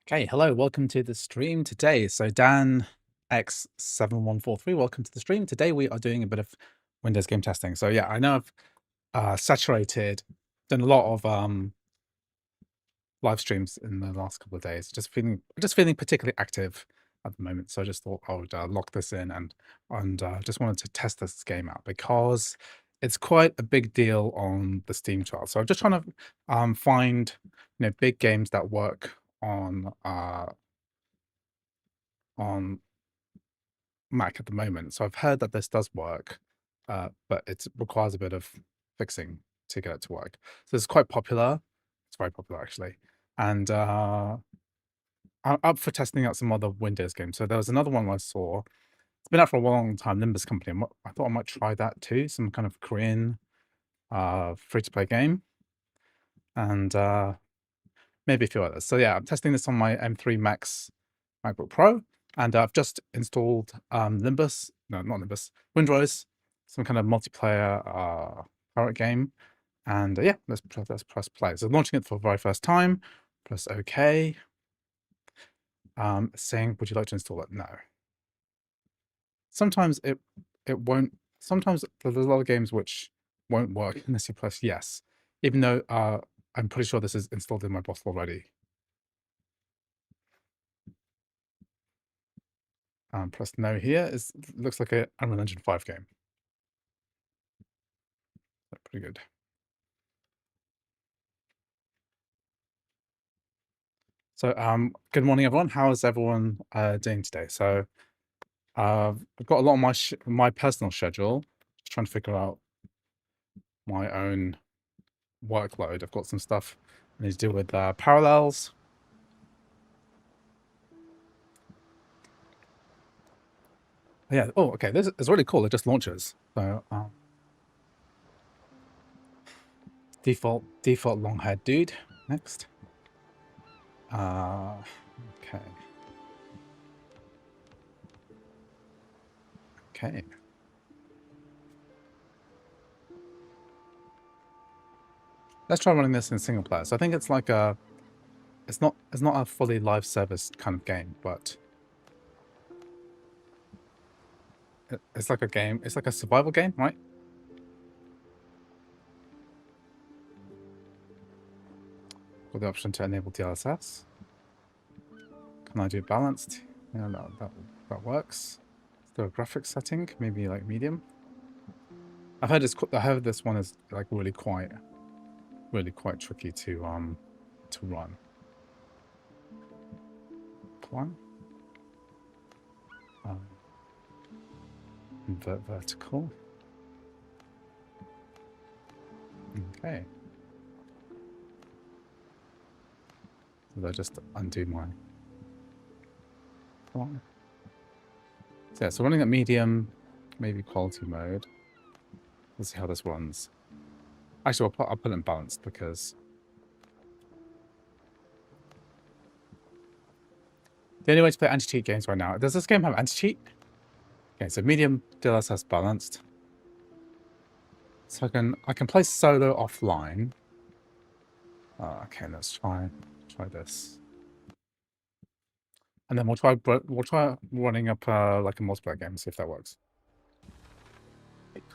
Okay, hello, welcome to the stream today. So Dan X7143, welcome to the stream. Today we are doing a bit of Windows game testing. So yeah, I know I've done a lot of live streams in the last couple of days. Just feeling particularly active at the moment. So I just thought I would lock this in and just wanted to test this game out because it's quite a big deal on the Steam chart. So I'm just trying to find big games that work on Mac at the moment. So I've heard that this does work, but it requires a bit of fixing to get it to work. So it's quite popular. It's very popular actually. And I'm up for testing out some other Windows games. So there was another one I saw. It's been out for a long time, Nimbus Company. I thought I might try that too. Some kind of Korean free-to-play game. And maybe a few others. So yeah, I'm testing this on my M3 Max MacBook Pro. And I've just installed Windrose, some kind of multiplayer pirate game. And yeah, let's press play. So launching it for the very first time, press OK. Saying, would you like to install it? No. Sometimes it won't. Sometimes there's a lot of games which won't work unless you press yes, even though I'm pretty sure this is installed in my bottle already. Press no here. Looks like a Unreal Engine 5 game. Pretty good. So, good morning, everyone. How is everyone doing today? So, I've got a lot on my personal schedule. Just trying to figure out my own workload. I've got some stuff I need to deal with parallels. Yeah. Oh, okay. This is really cool. It just launches. So, default long haired dude. Next. Okay. Okay. Let's try running this in single player. So I think it's like it's not a fully live service kind of game, but it's like a game. It's like a survival game, right? With the option to enable DLSS. Can I do balanced? Yeah, that works. Is there a graphics setting? Maybe like medium. I heard this one is like really quite tricky to run. One. Invert vertical. Okay. So I just undo my one. So yeah, so running at medium, maybe quality mode. Let's see how this runs. Actually, I'll put it in balanced because the only way to play anti-cheat games right now. Does this game have anti-cheat? Okay, so medium DLSS balanced. So I can play solo offline. Okay, let's try this, and then we'll try running up like a multiplayer game, see if that works.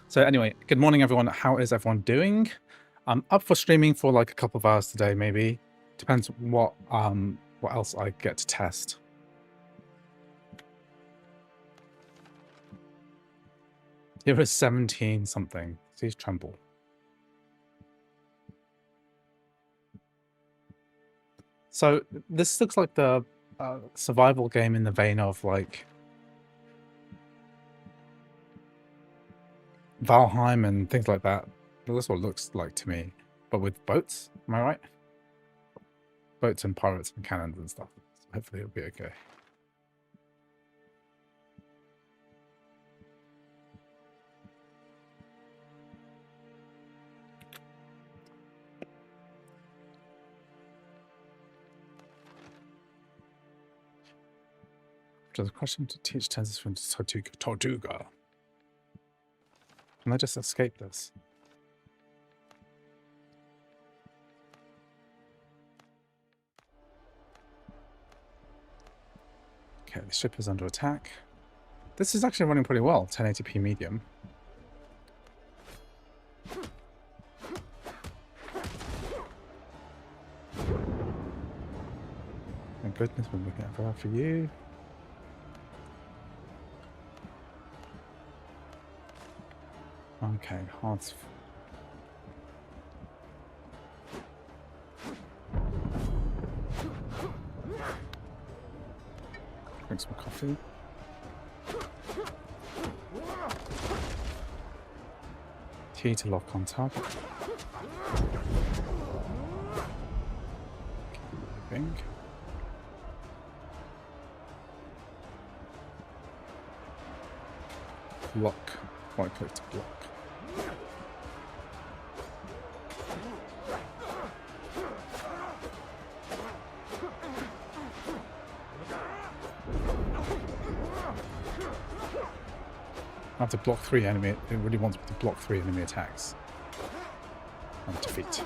So anyway, good morning, everyone. How is everyone doing? I'm up for streaming for like a couple of hours today, maybe. Depends what else I get to test. Here is 17 something. Please tremble. So this looks like the survival game in the vein of like Valheim and things like that. That's what it looks like to me, but with boats. Am I right? Boats and pirates and cannons and stuff. So hopefully it'll be okay. There's a question to teach tenses from Tortuga. Can I just escape this? Okay, the ship is under attack. This is actually running pretty well, 1080p medium. Thank goodness we're looking out for you. Okay, hard. Drink some coffee. T to lock on target. Moving. Block. Right click to block. I have to block 3 enemy. It really wants me to block 3 enemy attacks. And defeat.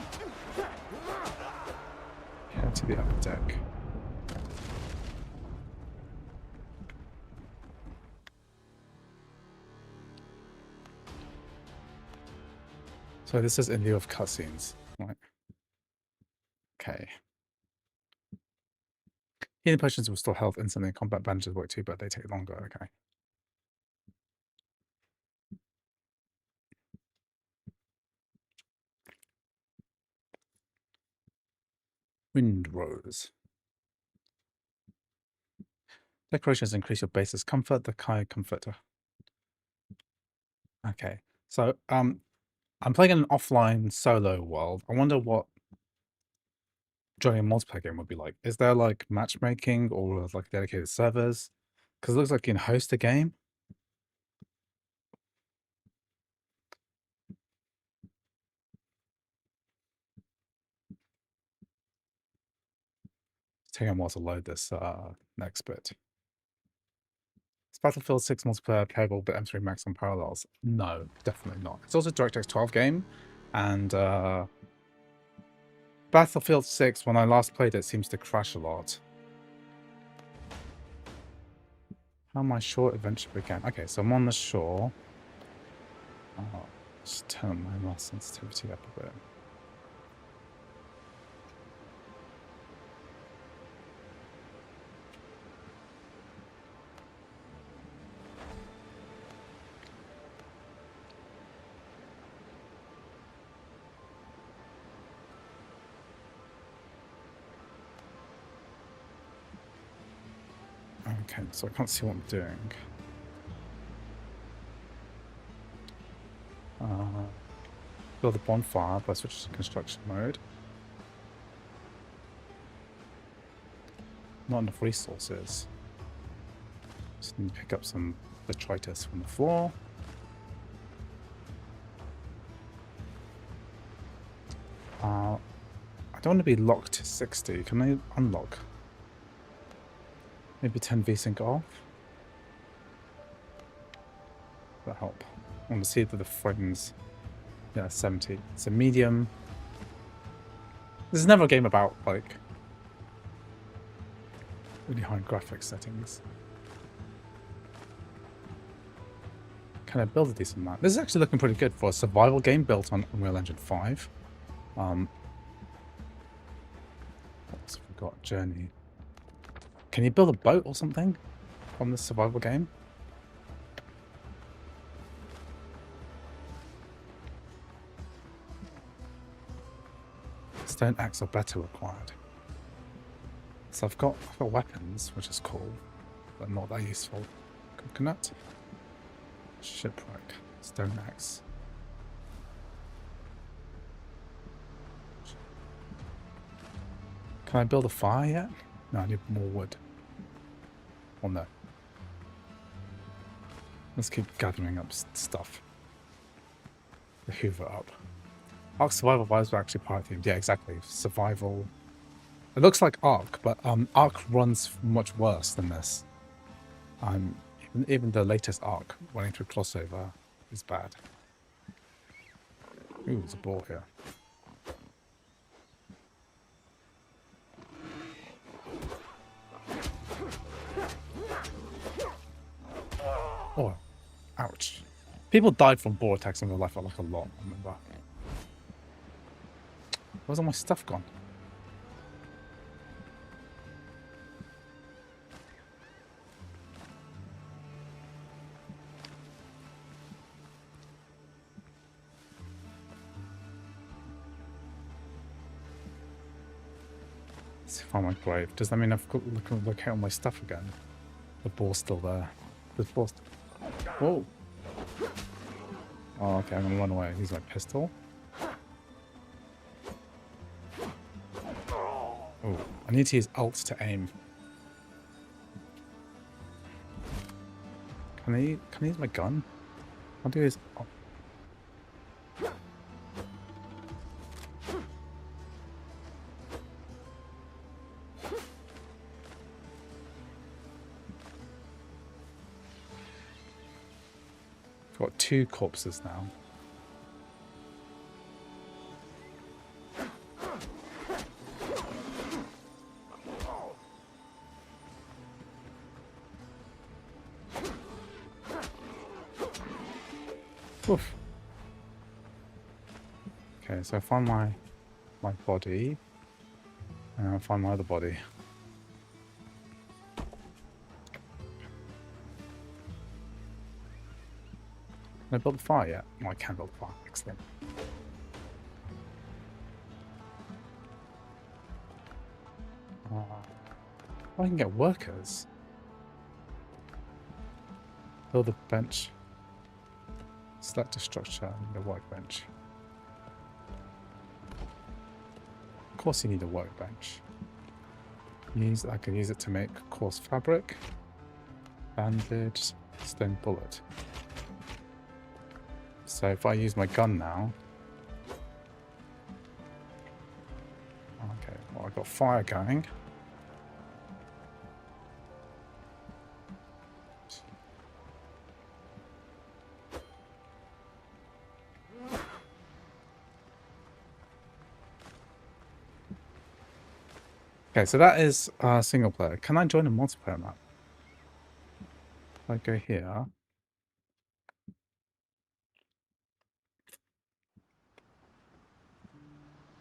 Head to the upper deck. So this is in lieu of cutscenes, right? Okay. Healing potions will still health instantly. Combat bandages work too, but they take longer. Okay. Windrose. Decorations increase your base's comfort. The Kai Comforter. Okay. So I'm playing in an offline solo world. I wonder what joining a multiplayer game would be like. Is there like matchmaking or like dedicated servers? Because it looks like you can host a game. It's taking a while to load this next bit. Is Battlefield 6 multiplayer playable but M3 Max on Parallels? No, definitely not. It's also a DirectX 12 game, and Battlefield 6, when I last played it, seems to crash a lot. How my shore adventure began. Okay, so I'm on the shore. Oh, just turn my mouse sensitivity up a bit. Okay, so I can't see what I'm doing. Build a bonfire by switching to construction mode. Not enough resources. Just need to pick up some detritus from the floor. I don't want to be locked to 60. Can I unlock? Maybe 10 VSync off? That'll help. I want to see that the frames. Yeah, 70. It's a medium. This is never a game about, like, really high graphics settings. Can I build a decent map? This is actually looking pretty good for a survival game built on Unreal Engine 5. What else have we got? Journey. Can you build a boat or something from this survival game? Stone axe or better required. So I've got weapons, which is cool, but not that useful. Coconut. Shipwreck. Stone axe. Can I build a fire yet? No, I need more wood. Well, no. Let's keep gathering up stuff. The Hoover up. Ark Survival vibes were actually pirate themed. Yeah, exactly. Survival. It looks like Ark, but Ark runs much worse than this. Even the latest Ark running through crossover is bad. Ooh, there's a ball here. Ouch. People died from boar attacks in real life like a lot, I remember. Where's all my stuff gone? Let's find my grave. Does that mean I've got to locate all my stuff again? The boar's still there. The boar's... Whoa! Oh, okay, I'm gonna run away. Use my pistol. Oh, I need to use alt to aim. Can I use my gun? I'll do this. Oh. I've got 2 corpses now. Oof. Okay, so I find my body, and I find my other body. Can I build a fire yet? Oh, I can build a fire. Excellent. I can get workers. Build a bench. Select a structure. I need a workbench. Of course you need a workbench. I can use it to make coarse fabric, bandage, stone bullet. So if I use my gun now... Okay, well I've got fire going. Okay, so that is single player. Can I join a multiplayer map? If I go here.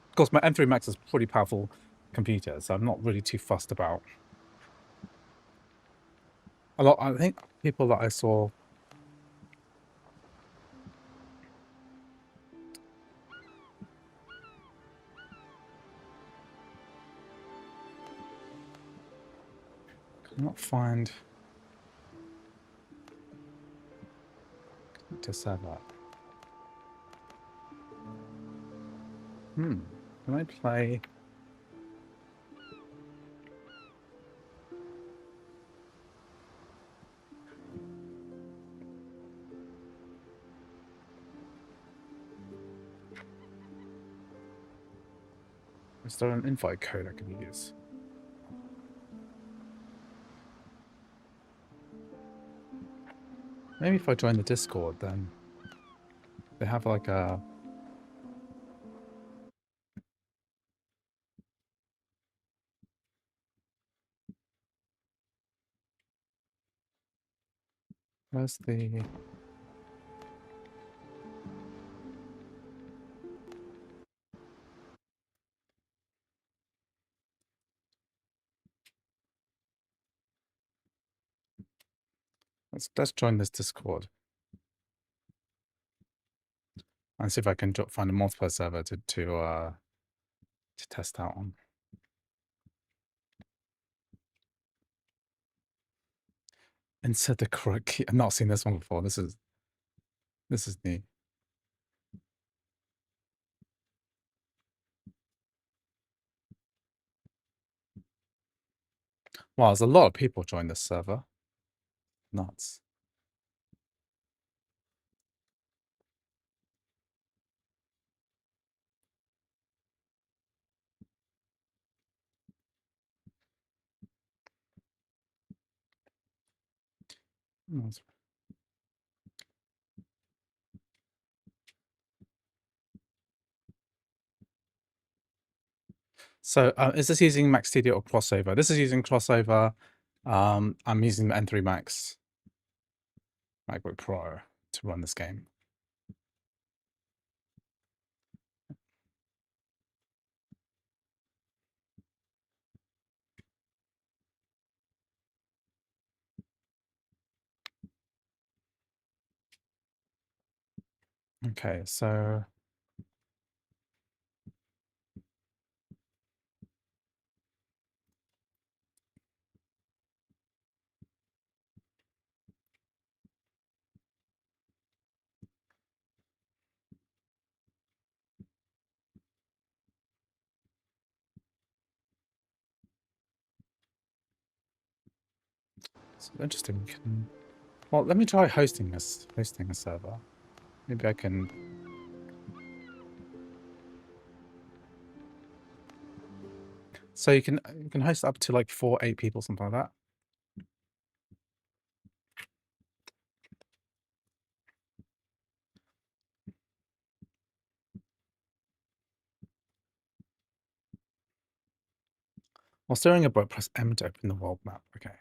Of course, my M3 Max is a pretty powerful computer, so I'm not really too fussed about. I think people that I saw. Cannot find to set up. Can I play? Is there an invite code I can use? Maybe if I join the Discord, then they have like a... Where's the... Let's join this Discord. And see if I can find a multiplayer server to test out on. Insert the correct key. I've not seen this one before. This is neat. Wow, there's a lot of people join this server. Nuts. Nuts. So is this using Max Studio or Crossover? This is using Crossover. I'm using the M3 Max MacBook Pro. to run this game. Okay, so it's interesting. Well, let me try hosting a server. Maybe I can. So you can host up to like 8 people, something like that. While steering a boat, press M to open the world map. Okay.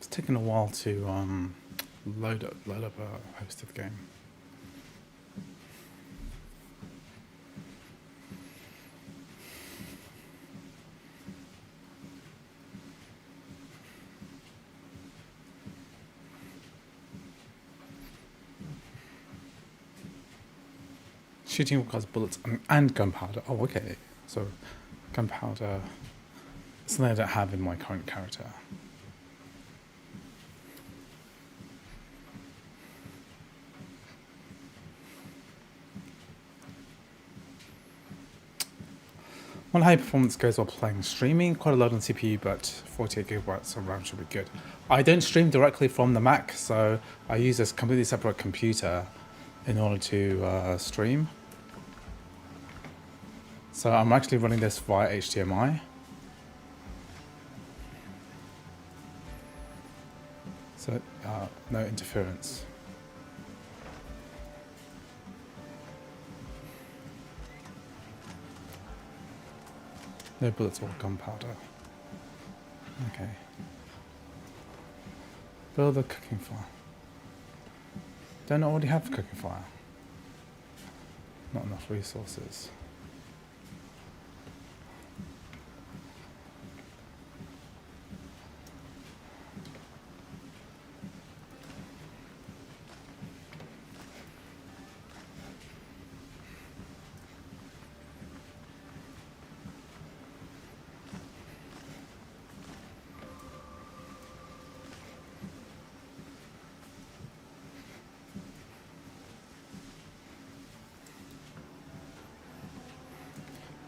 It's taken a while to load up a hosted game. Shooting requires bullets and gunpowder. Oh, okay. So gunpowder is something I don't have in my current character. One high performance goes while playing streaming. Quite a lot on CPU, but 48 gigabytes of RAM should be good. I don't stream directly from the Mac, so I use this completely separate computer in order to stream. So I'm actually running this via HDMI. So no interference. No bullets or gunpowder. Okay. Build a cooking fire. Don't I already have a cooking fire? Not enough resources.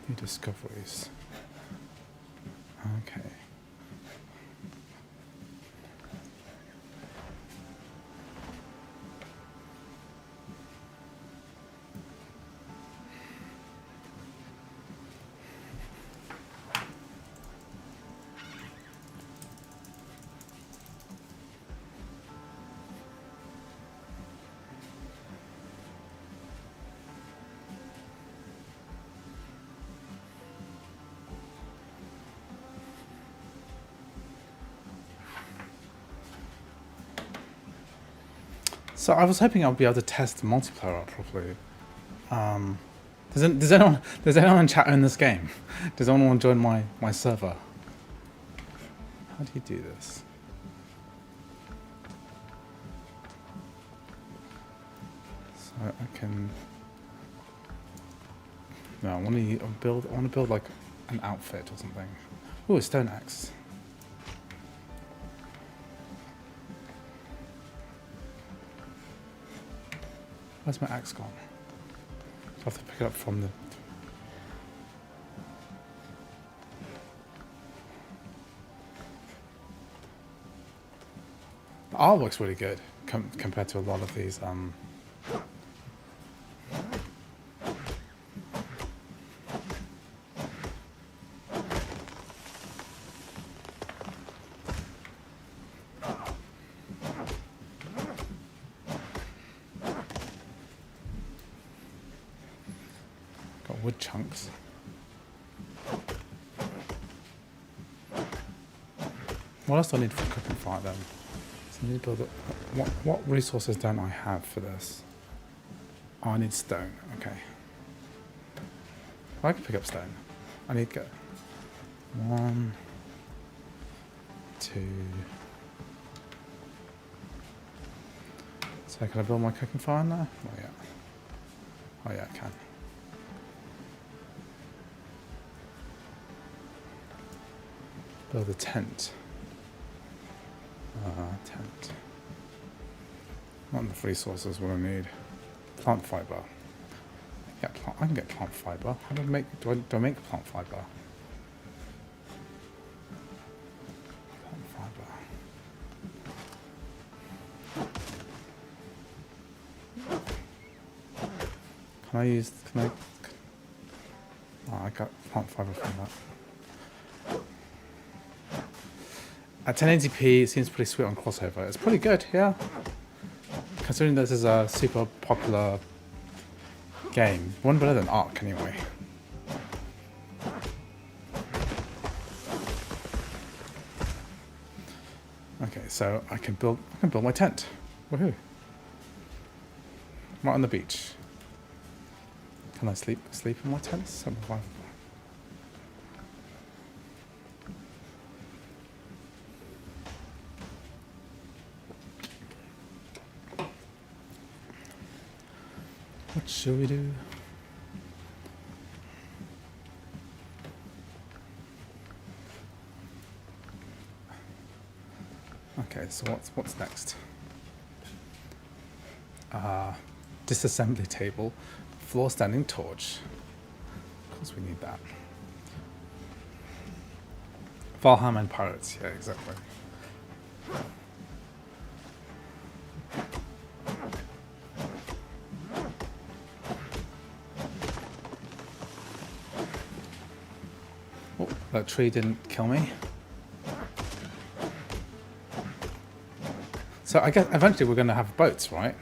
New discoveries. Okay. So I was hoping I'd be able to test the multiplayer out properly. Does anyone chat in this game? Does anyone want to join my server? How do you do this? So I can. No, I want to build like an outfit or something. Ooh, a stone axe. Where's my axe gone? I have to pick it up from the... The artwork's really good compared to a lot of these. Got wood chunks. What else do I need for cooking fire then? So I need to build it. What resources don't I have for this? Oh, I need stone. Okay. I can pick up stone. I need to go. 1, 2. So can I build my cooking fire now? Oh yeah. Oh yeah, I can. Build a tent. Tent. Not enough resources. What I need. Plant fiber. Yeah, I can get plant fiber. How do I make? Do I make plant fiber? Plant fiber. Can I use? Can I? Oh, I got plant fiber from that. At 1080p, it seems pretty sweet on crossover. It's pretty good, yeah. Considering this is a super popular game. One better than Ark, anyway. Okay, so I can build my tent. Woohoo! Right on the beach. Can I sleep in my tent? Survivable. What shall we do? Okay, so what's next? Disassembly table, floor standing torch. Of course we need that. Valheim and pirates, yeah, exactly. Oh, that tree didn't kill me. So I guess eventually we're going to have boats, right?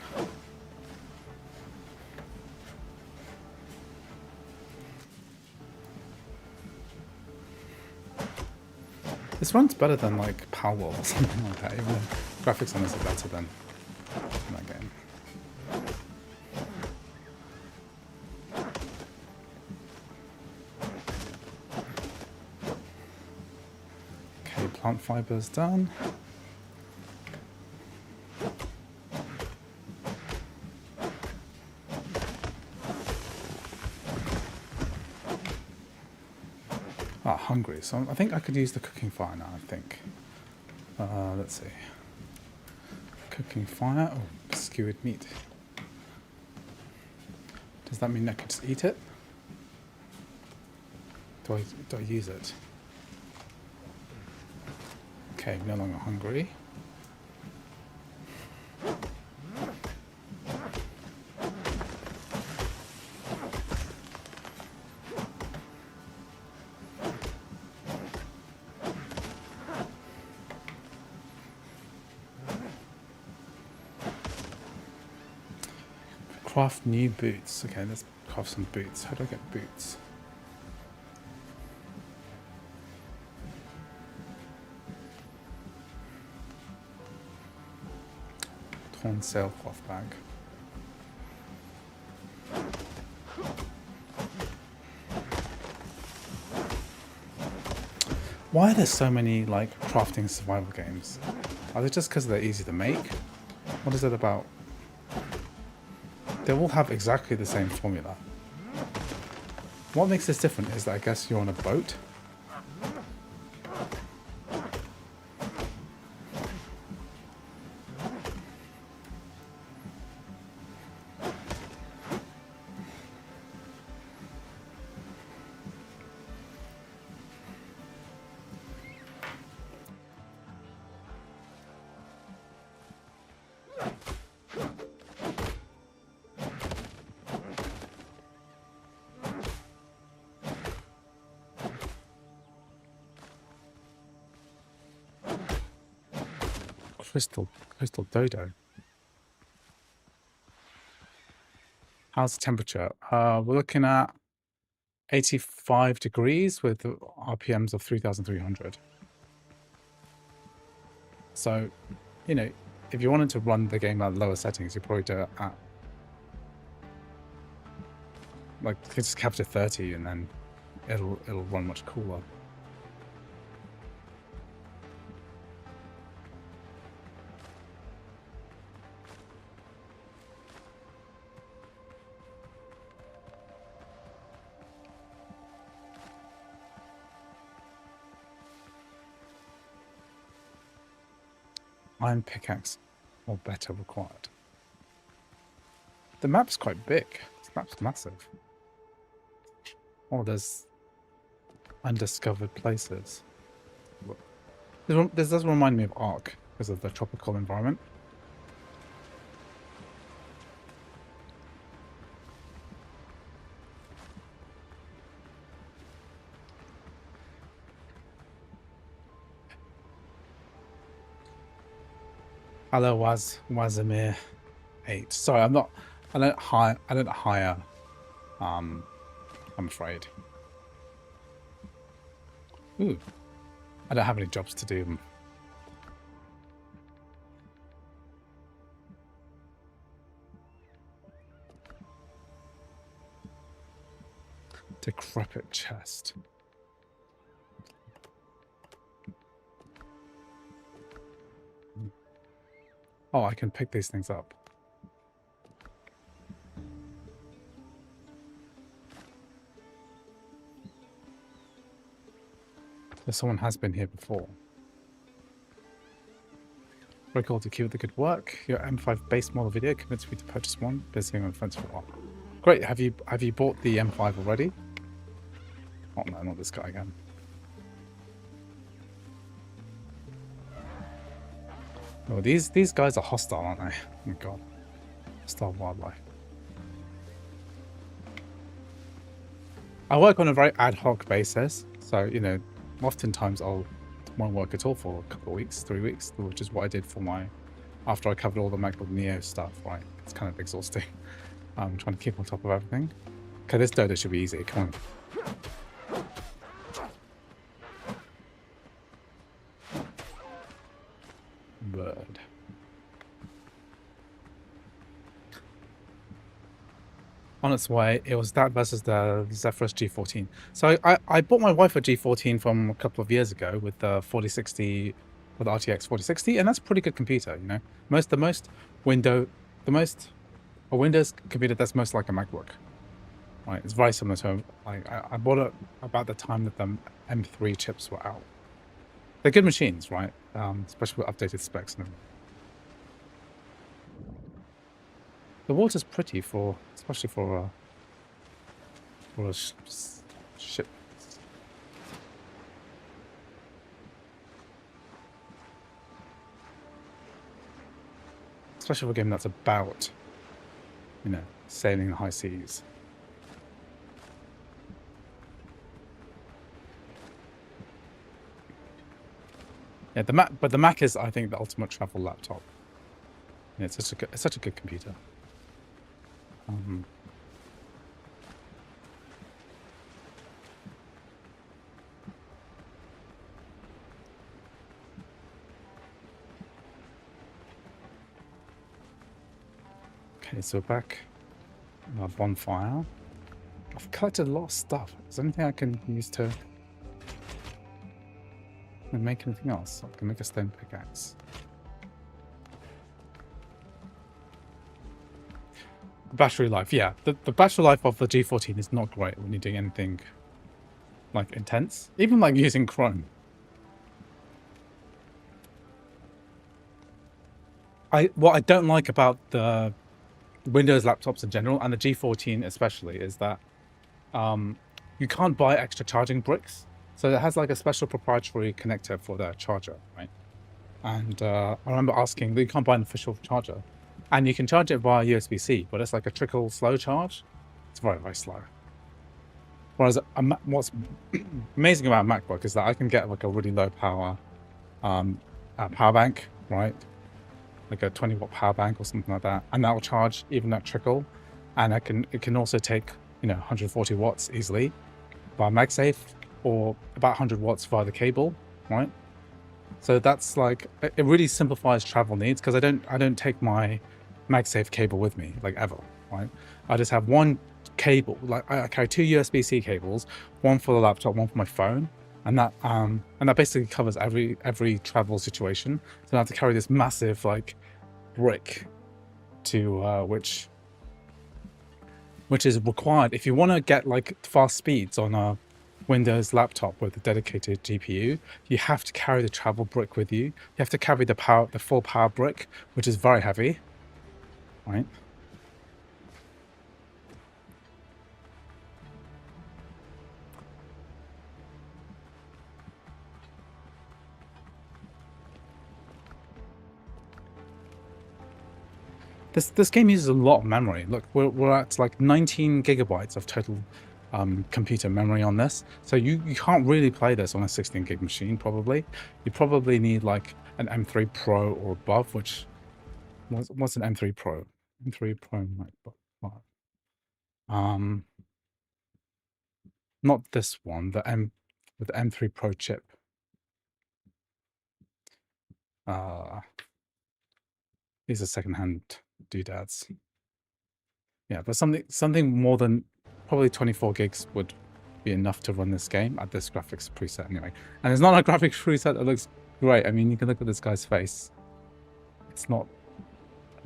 This runs better than like Palworld or something like that, even though graphics on this are better than in that game. Okay, plant fibers done. Hungry, so I think I could use the cooking fire now. I think. Let's see. Cooking fire. Oh, skewered meat. Does that mean I could just eat it? Do I use it? Okay, no longer hungry. Craft new boots. Okay, let's craft some boots. How do I get boots? Torn sailcloth bag. Why are there so many like crafting survival games? Are they just because they're easy to make? What is it about? They all have exactly the same formula. What makes this different is that I guess you're on a boat. Crystal Dodo. How's the temperature? We're looking at 85 degrees with RPMs of 3,300. So, you know, if you wanted to run the game at lower settings, you probably do it at, like, you just cap to 30 and then it'll run much cooler. Iron pickaxe or better required. The map's quite big. This map's massive. Oh, there's undiscovered places. This does remind me of Ark because of the tropical environment. Hello, Wazimir 8. Sorry, I don't hire. I'm afraid. Ooh. I don't have any jobs to do. Decrepit chest. Oh, I can pick these things up. So someone has been here before. Very cool to keep up the good work. Your M5 base model video convinced me to purchase one. Been sitting on the fence for a while. Great. Have you bought the M5 already? Oh no, not this guy again. Oh, these guys are hostile, aren't they? Oh my god. Hostile wildlife. I work on a very ad hoc basis, so you know, oftentimes I won't work at all for a couple of weeks, 3 weeks, which is what I did for after I covered all the MacBook Neo stuff, right? It's kind of exhausting. I'm trying to keep on top of everything. Okay, this dodo should be easy, come on. Bird. On its way, it was that versus the Zephyrus G14. So I bought my wife a G14 from a couple of years ago with the 4060, with the RTX 4060, and that's a pretty good computer, you know. A Windows computer that's most like a MacBook. Right, it's very similar to I bought it about the time that the M3 chips were out. They're good machines, right? Especially with updated specs and everything. The water's pretty especially for a ship. Especially for a game that's about, you know, sailing the high seas. Yeah, but the Mac is, I think, the ultimate travel laptop. Yeah, it's such a good computer. Okay, so back in our bonfire. I've collected a lot of stuff. Is there anything I can use to make anything else? I can make a stone pickaxe. Battery life, yeah. The battery life of the G14 is not great when you're doing anything like intense. Even like using Chrome. What I don't like about the Windows laptops in general, and the G14 especially, is that you can't buy extra charging bricks. So it has like a special proprietary connector for the charger, right? And I remember asking, you can't buy an official charger. And you can charge it via USB-C, but it's like a trickle slow charge. It's very, very slow. Whereas what's amazing about MacBook is that I can get like a really low power power bank, right? like a 20-watt power bank or something like that, and that will charge even that trickle. And it can also take, you know, 140 watts easily via MagSafe, or about 100 watts via the cable, right? So that's like, it really simplifies travel needs, because I don't take my MagSafe cable with me, like, ever, right? I just have one cable, like I carry two USB-C cables, one for the laptop, one for my phone, and that basically covers every travel situation. So I have to carry this massive like brick to which is required if you want to get like fast speeds on a Windows laptop with a dedicated GPU. You have to carry the travel brick with you. You have to carry the full power brick, which is very heavy, right? This game uses a lot of memory. Look, we're at like 19 gigabytes of total computer memory on this. So you can't really play this on a 16 gig machine, probably. You probably need like an M3 Pro or above, which what's an M3 Pro? M3 Pro MacBook. Not this one, with the M3 Pro chip. These are secondhand doodads. Yeah, but something more than probably 24 gigs would be enough to run this game at this graphics preset anyway. And it's not a graphics preset that looks great. I mean, you can look at this guy's face. It's not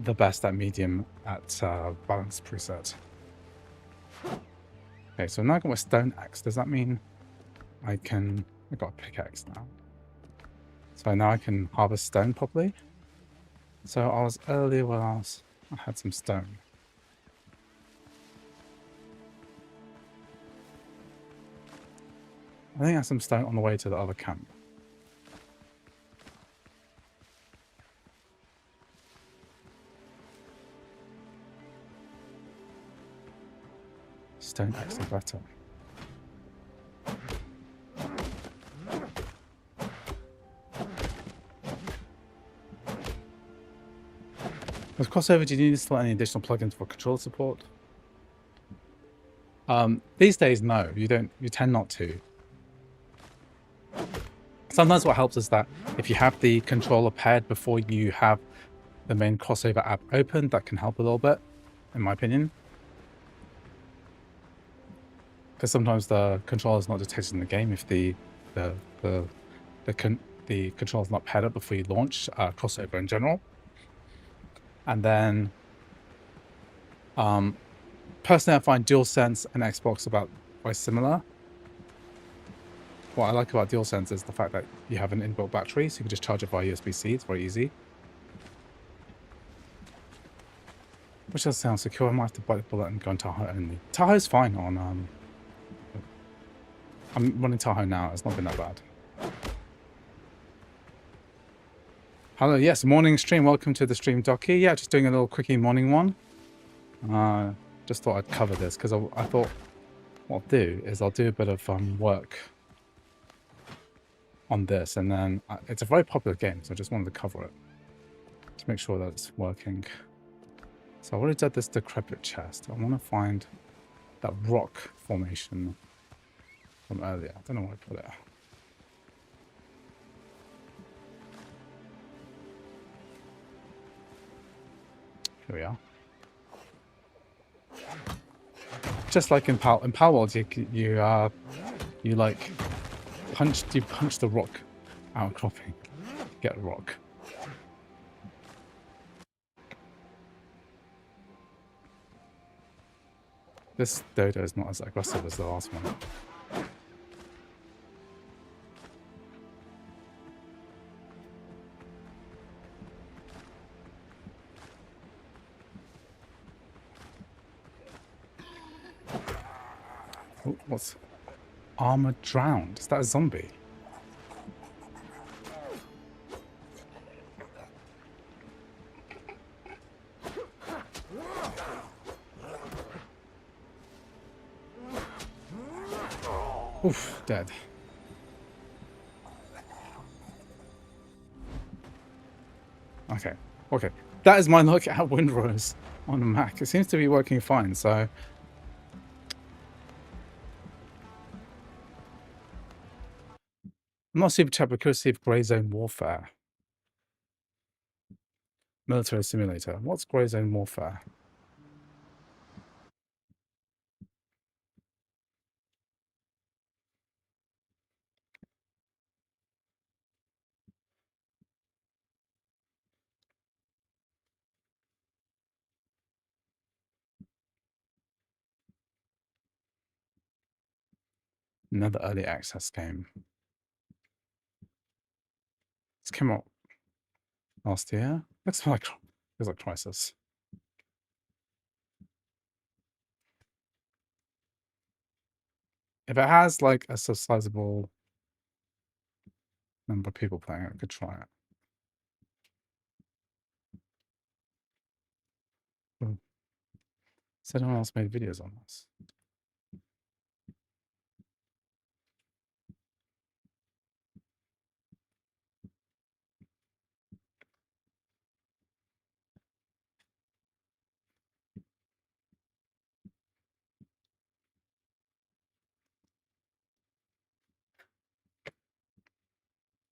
the best at medium at balance preset. Okay, so now I got my stone axe. Does that mean I got a pickaxe now? So now I can harvest stone properly. So I was earlier where I had some stone. I think I have some stone on the way to the other camp. Stone axe is better. With crossover, do you need to install any additional plugins for control support? These days, no, you don't. You tend not to. Sometimes what helps is that if you have the controller paired before you have the main crossover app open, that can help a little bit, in my opinion. Because sometimes the controller is not detected in the game if the controller is not paired up before you launch crossover in general. And then, personally, I find DualSense and Xbox about quite similar. What I like about DualSense is the fact that you have an inbuilt battery, so you can just charge it via USB-C. It's very easy. Which does sound secure. I might have to bite the bullet and go on Tahoe only. Tahoe's fine on... I'm running Tahoe now. It's not been that bad. Hello, yes, morning stream. Welcome to the stream, Docky. Yeah, just doing a little quickie morning one. Just thought I'd cover this because I thought what I'll do is I'll do a bit of work on this, and then it's a very popular game, so I just wanted to cover it to make sure that it's working. So I already did this decrepit chest. I want to find that rock formation from earlier. I don't know where I put it. Here we are. Just like in Palworld, you like punch the rock outcropping, get a rock. This dodo is not as aggressive as the last one. Oh, what's armored drowned? Is that a zombie? Oof, dead. Okay, Okay, that is my look at Windrose on the Mac. It seems to be working fine, so I'm not super chat because of Grey Zone Warfare. Military Simulator. What's Grey Zone Warfare? Another early access game. This came out last year. Looks like Crisis. If it has like a sizable number of people playing it, I could try it. So no one else made videos on this.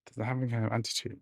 Does it have any kind of anti-cheat?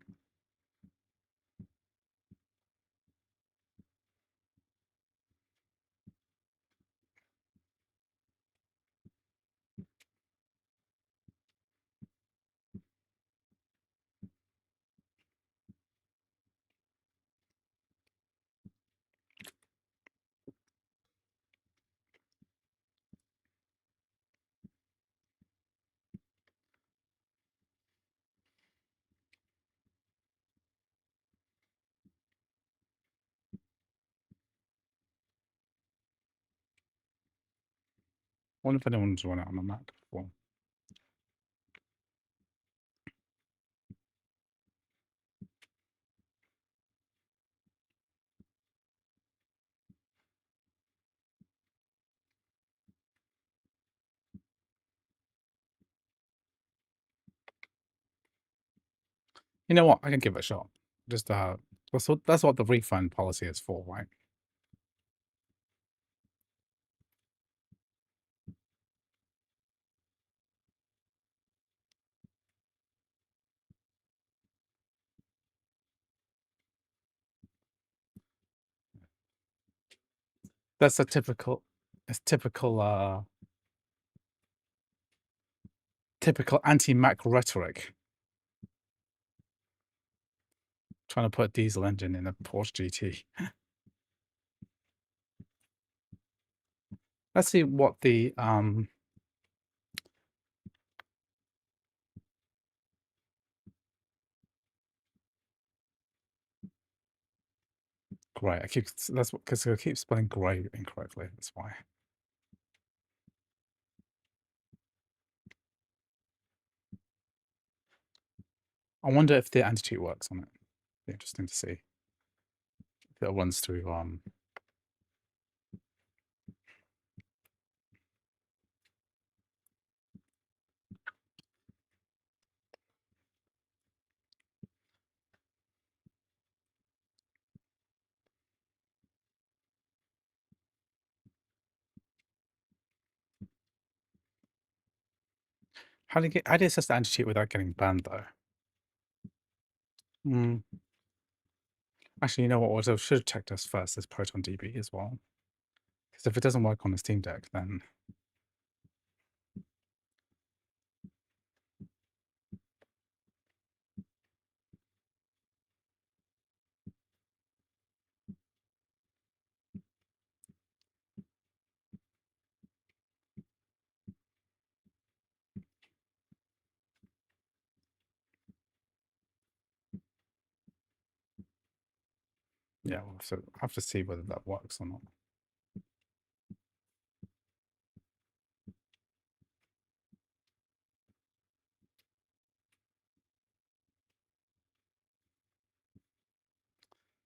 I wonder if anyone's run it on a Mac before. You know what? I can give it a shot. Just that's what the refund policy is for, right? That's a typical typical anti-Mac rhetoric. Trying to put a diesel engine in a Porsche GT. Let's see what the grey. That's because I keep spelling grey incorrectly. That's why. I wonder if the anti-cheat works on it. Be interesting to see if it runs through how do you assess the anti-cheat without getting banned though? Actually, you know what? I should have checked this first as ProtonDB as well. Because if it doesn't work on the Steam Deck, then yeah, we'll have to see whether that works or not.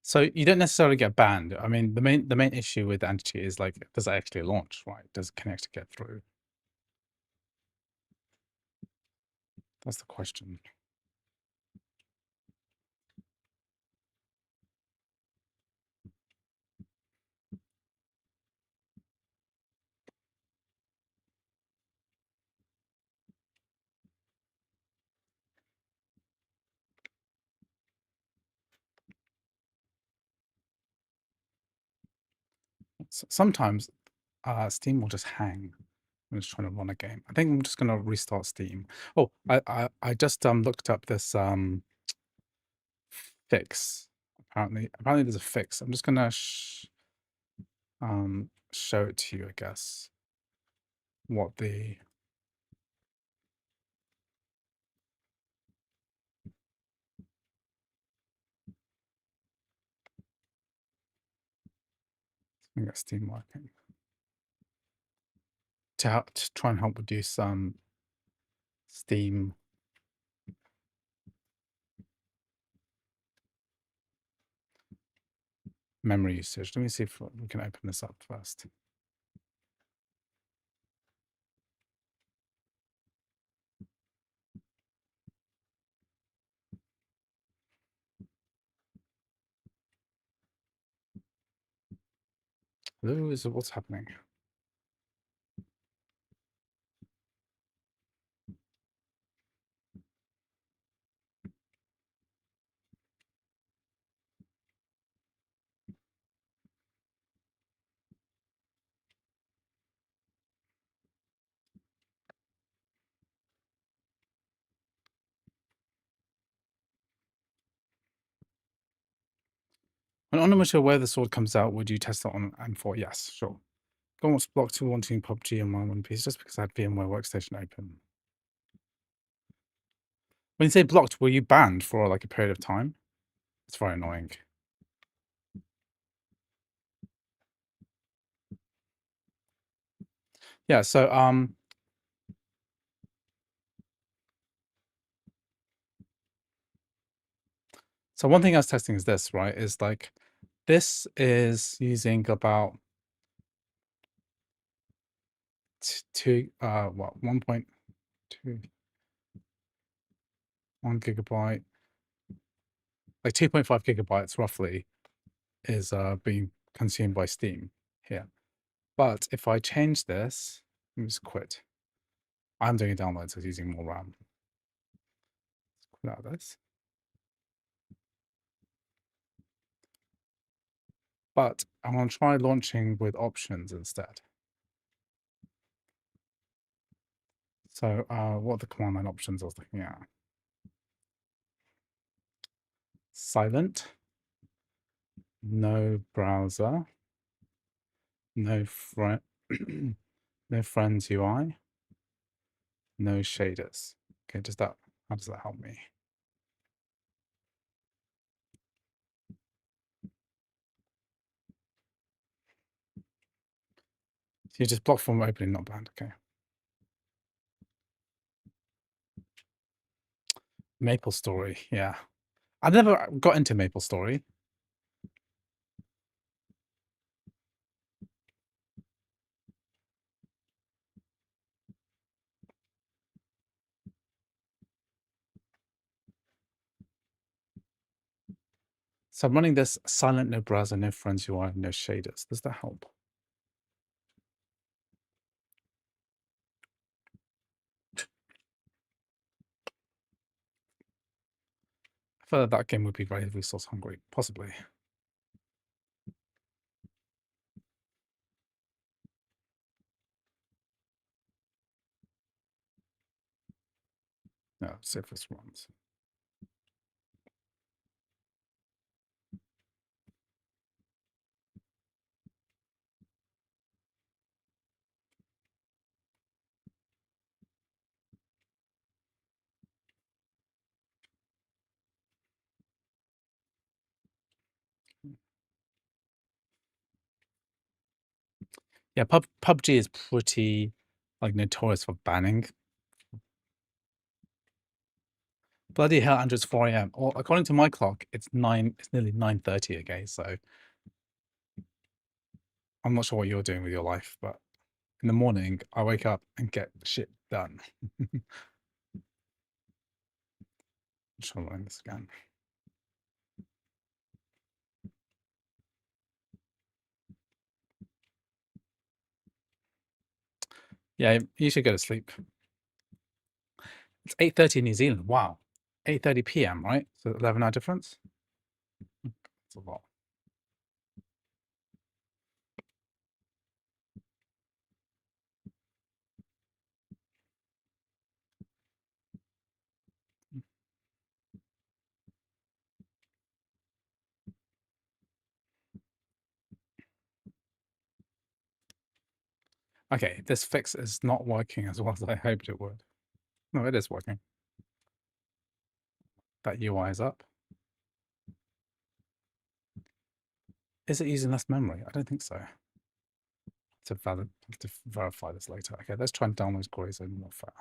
So you don't necessarily get banned. I mean, the main issue with anti-cheat is like, does it actually launch, right? Does it connect to get through? That's the question. Sometimes Steam will just hang when it's trying to run a game. I think I'm just gonna restart Steam. Oh, I just looked up this fix. Apparently there's a fix. I'm just gonna show it to you, I guess. What the let me get Steam working to try and help reduce Steam memory usage. Let me see if we can open this up first. Hello, what's happening? When unsure where the sword comes out, would you test it on M4? Yes, sure. Go on what's blocked to wanting PUBG in my one piece just because I had VMware Workstation open. When you say blocked, were you banned for like a period of time? It's very annoying. Yeah, so one thing I was testing is this, right? Is like this is using about 1.2 1 gigabyte, like 2.5 gigabytes roughly is being consumed by Steam here. But if I change this, let me just quit. I'm doing a download, so it's using more RAM. Let's quit out of this. But I'm going to try launching with options instead. So what are the command line options I was looking at? Silent, no browser, no no friends UI, no shaders. Okay, how does that help me? So you just block from opening, not banned. Okay. MapleStory, yeah. I never got into MapleStory. So I'm running this silent, no browser, no friends UI, no shaders. Does that help? I feel like that game would be very resource hungry, possibly. No, see if this runs. Yeah, PUBG is pretty like notorious for banning. Bloody hell, Andrew, it's 4 a.m. Well, according to my clock, it's nearly 9:30 again, so I'm not sure what you're doing with your life, but in the morning I wake up and get shit done. Just run this again. Yeah, you should go to sleep. It's 8:30 in New Zealand. Wow. 8:30 p.m., right? So 11-hour difference? That's a lot. Okay, this fix is not working as well as I hoped it would. No, it is working. That UI is up. Is it using less memory? I don't think so. To verify this later. Okay, let's try and download queries in Warfare.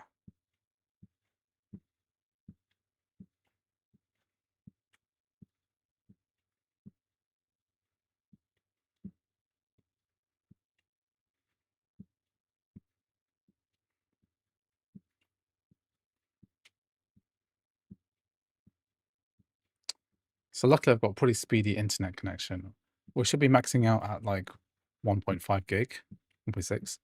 So luckily I've got a pretty speedy internet connection. We should be maxing out at like 1.5 gig, 1.6.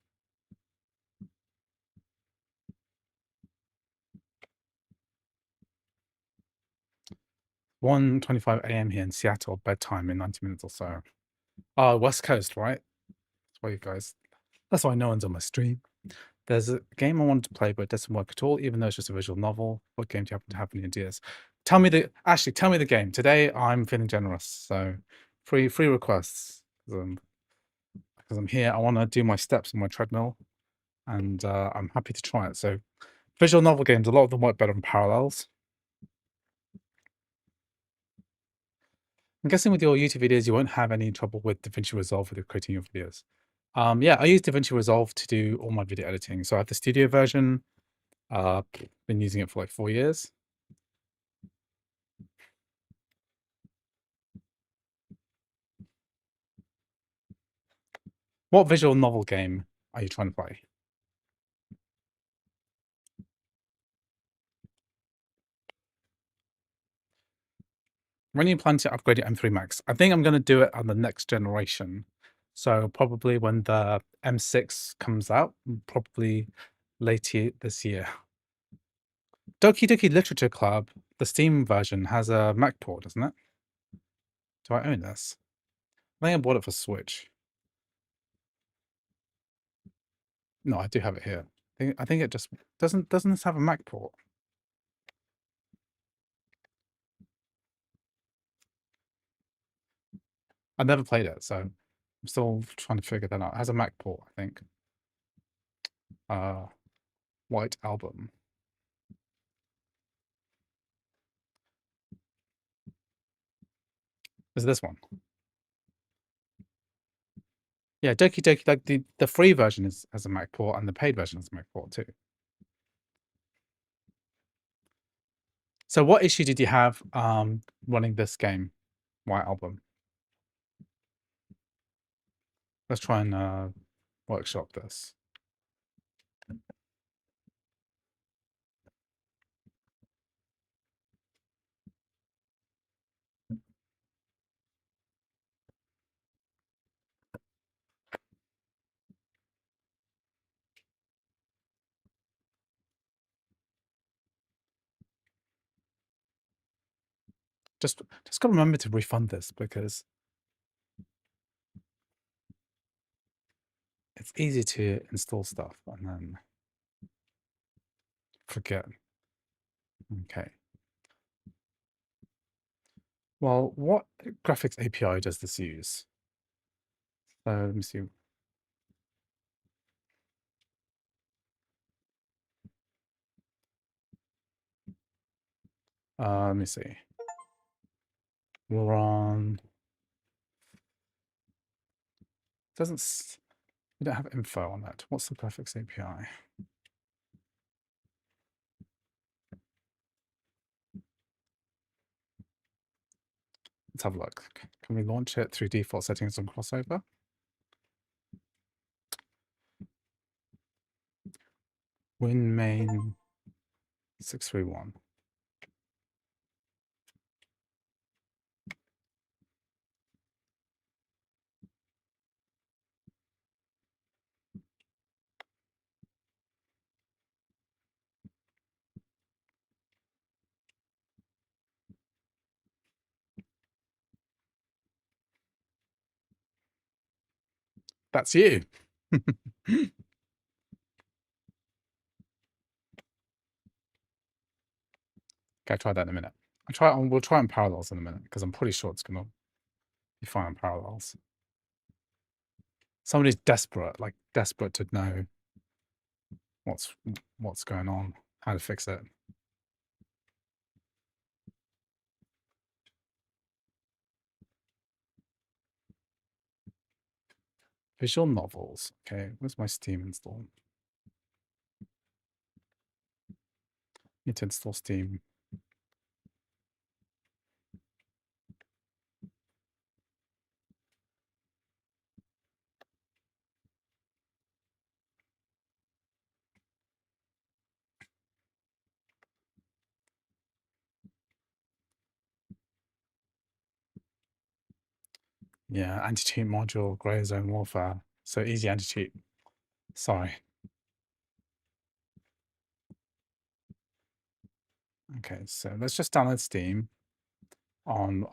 One 1:25 a.m. here in Seattle, bedtime in 90 minutes or so. West Coast, right? That's why you guys. That's why no one's on my stream. There's a game I wanted to play, but it doesn't work at all, even though it's just a visual novel. What game do you happen to have any ideas? Tell me the game. Today I'm feeling generous, so free requests. Because I'm here, I want to do my steps on my treadmill, and I'm happy to try it. So visual novel games, a lot of them work better in parallels. I'm guessing with your YouTube videos, you won't have any trouble with DaVinci Resolve with creating your videos. Yeah, I use DaVinci Resolve to do all my video editing. So I have the studio version. Been using it for like 4 years. What visual novel game are you trying to play? When are you planning to upgrade your M3 Max? I think I'm going to do it on the next generation. So probably when the M6 comes out, probably later this year. Doki Doki Literature Club, the Steam version, has a Mac port, doesn't it? Do I own this? I think I bought it for Switch. No, I do have it here. I think it just doesn't this have a Mac port? I've never played it, so I'm still trying to figure that out. It has a Mac port, I think. White Album. Is this one? Yeah, Doki Doki, like the free version has a Mac port and the paid version has a Mac port too. So what issue did you have running this game, White Album? Let's try and workshop this. Just gotta remember to refund this because it's easy to install stuff and then forget. Okay. Well, what graphics API does this use? Let me see. Let me see. We're on. Doesn't. We don't have info on that. What's the graphics API? Let's have a look. Can we launch it through default settings on Crossover? WinMain 631. That's you. Okay, try that in a minute. We'll try on parallels in a minute because I'm pretty sure it's gonna be fine on parallels. somebody's desperate, like desperate to know what's going on, how to fix it. Visual novels. Okay, where's my Steam install? Need to install Steam. Yeah, anti-cheat module, gray zone warfare. So easy anti-cheat. Sorry. Okay, so let's just download Steam on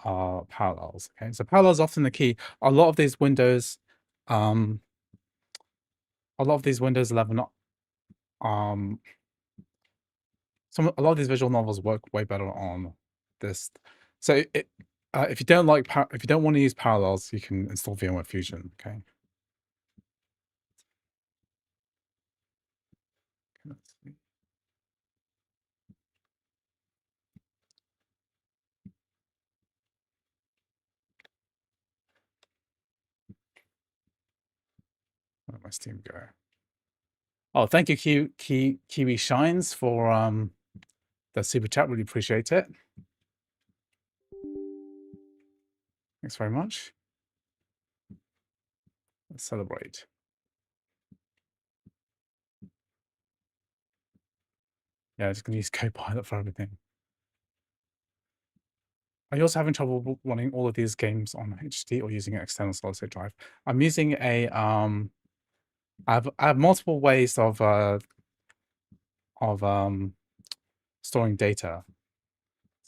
Parallels. Okay, so Parallels is often the key. A lot of these Windows 11 a lot of these visual novels work way better on this. So if you don't want to use Parallels, you can install VMware Fusion. Okay. Let's see. Where'd my Steam go? Oh, thank you, Kiwi Shines, for the super chat. Really appreciate it. Thanks very much. Let's celebrate. Yeah, just gonna use Copilot for everything. Are you also having trouble running all of these games on HD or using an external solid state drive? I'm using a I have multiple ways of storing data.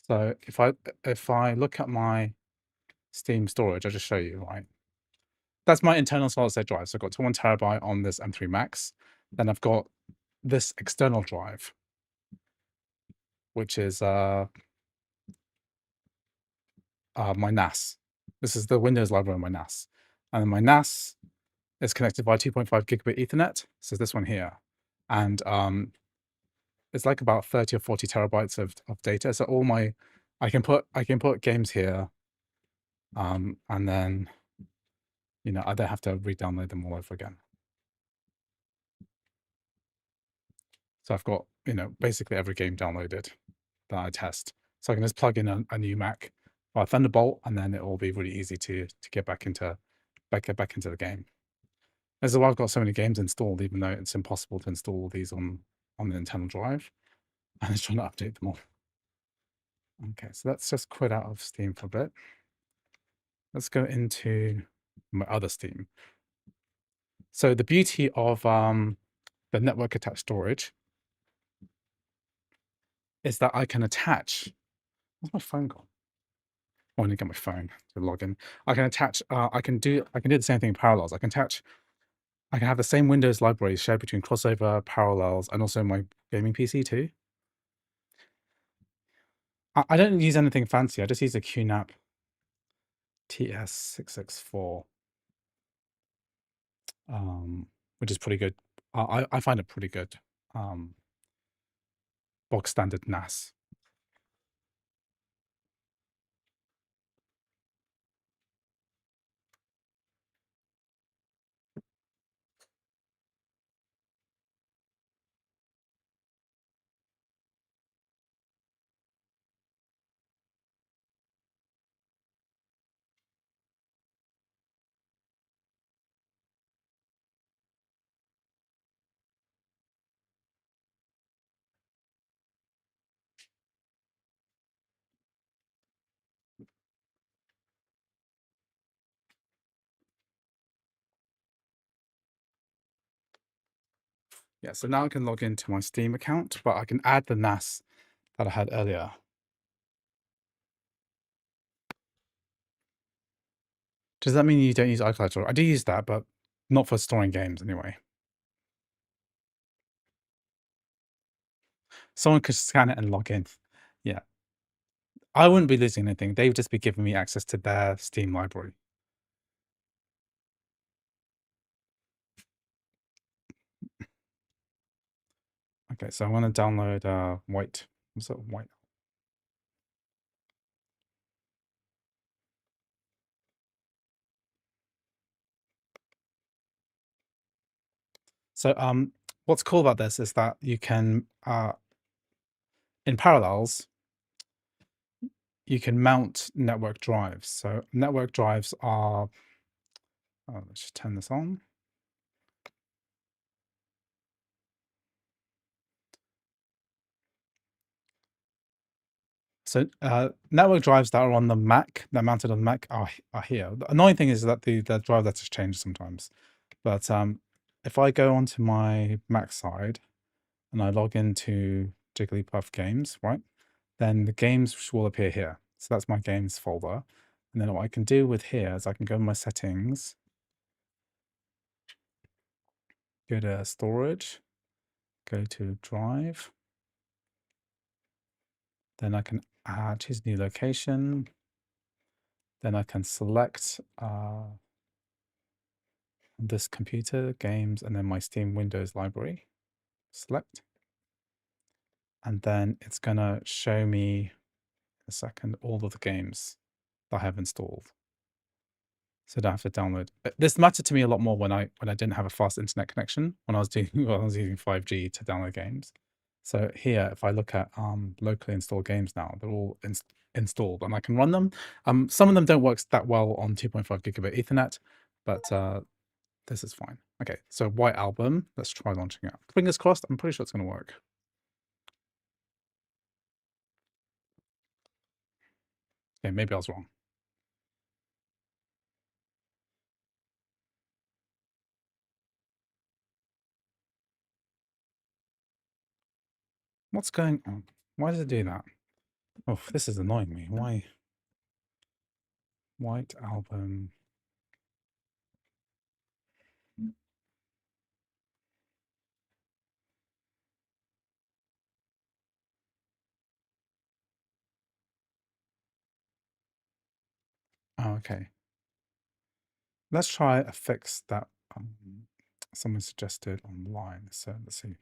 So if I look at my Steam storage, I'll just show you, right? That's my internal solid state drive. So I've got 1 terabyte on this M3 Max. Then I've got this external drive, which is my NAS. This is the Windows library on my NAS. And then my NAS is connected by 2.5 gigabit Ethernet. So this one here. And it's like about 30 or 40 terabytes of data. So all my I can put games here. And then I don't have to re-download them all over again. So I've got, basically every game downloaded that I test. So I can just plug in a new Mac or Thunderbolt, and then it will be really easy to get back into the game. As is why I've got so many games installed, even though it's impossible to install these on the internal drive. I'm just trying to update them all. Okay, so let's just quit out of Steam for a bit. Let's go into my other Steam. So the beauty of the network attached storage is that I can attach. Where's my phone gone? Oh, I need to get my phone to log in. I can attach. I can do the same thing in Parallels. I can have the same Windows libraries shared between Crossover, Parallels, and also my gaming PC too. I don't use anything fancy. I just use a QNAP TS664, which is pretty good. I find it pretty good. Bog standard NAS. Yeah, so now I can log into my Steam account, but I can add the NAS that I had earlier. Does that mean you don't use iCloud storage? I do use that, but not for storing games anyway. Someone could scan it and log in. Yeah. I wouldn't be losing anything. They would just be giving me access to their Steam library. Okay, so I'm going to download white. What's that white? So what's cool about this is that you can in Parallels you can mount network drives. So network drives are let's just turn this on. So network drives that are on the Mac, that are mounted on the Mac, are here. The annoying thing is that the drive that's changed sometimes. But if I go onto my Mac side and I log into Jigglypuff Games, right, then the games will appear here. So that's my games folder. And then what I can do with here is I can go to my settings, go to storage, go to drive. Then I can add his new location. Then I can select this computer, games, and then my Steam Windows library. Select. And then it's going to show me in a second all of the games that I have installed. So I don't have to download. This mattered to me a lot more when I didn't have a fast internet connection, when I was using 5G to download games. So here, if I look at locally installed games now, they're all installed and I can run them. Some of them don't work that well on 2.5 gigabit Ethernet, but this is fine. Okay, so White Album, let's try launching it. Fingers crossed, I'm pretty sure it's going to work. Okay, maybe I was wrong. What's going on? Why does it do that? Oh, this is annoying me. Why? White Album. Oh, okay. Let's try a fix that someone suggested online. So let's see.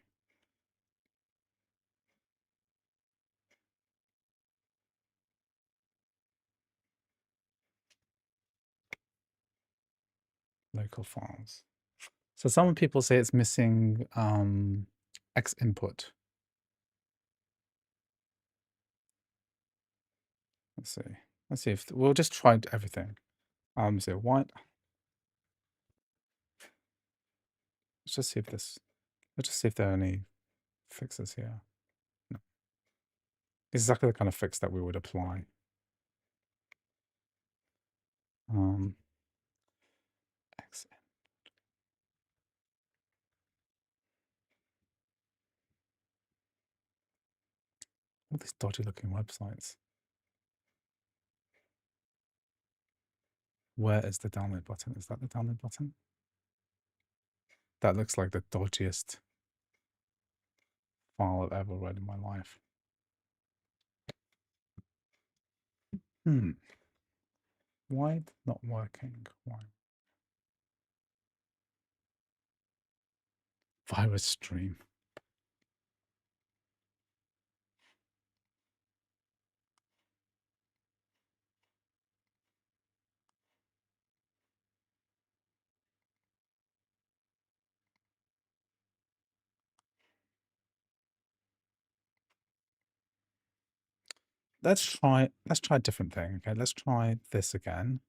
Local files. So some people say it's missing XInput. Let's see. Let's see if we'll just try everything. So white. Let's just see if this. Let's just see if there are any fixes here. No. Exactly the kind of fix that we would apply. X. All these dodgy looking websites. Where is the download button? Is that the download button? That looks like the dodgiest file I've ever read in my life. Why not working? Why? Virus stream. Let's try a different thing. Okay, let's try this again.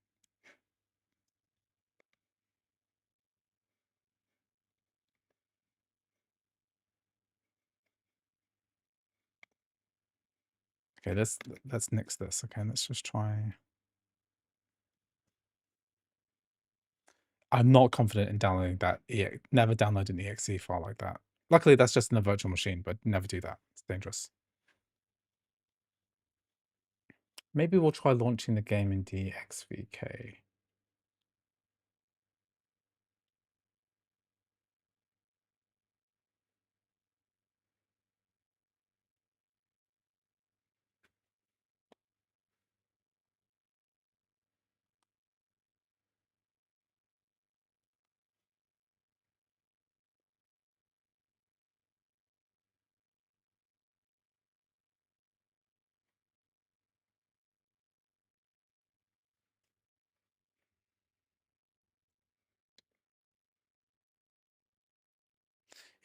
Okay, let's nix this. Okay, let's just try. I'm not confident in downloading that. Never download an exe file like that. Luckily, that's just in a virtual machine, but never do that. It's dangerous. Maybe we'll try launching the game in DXVK.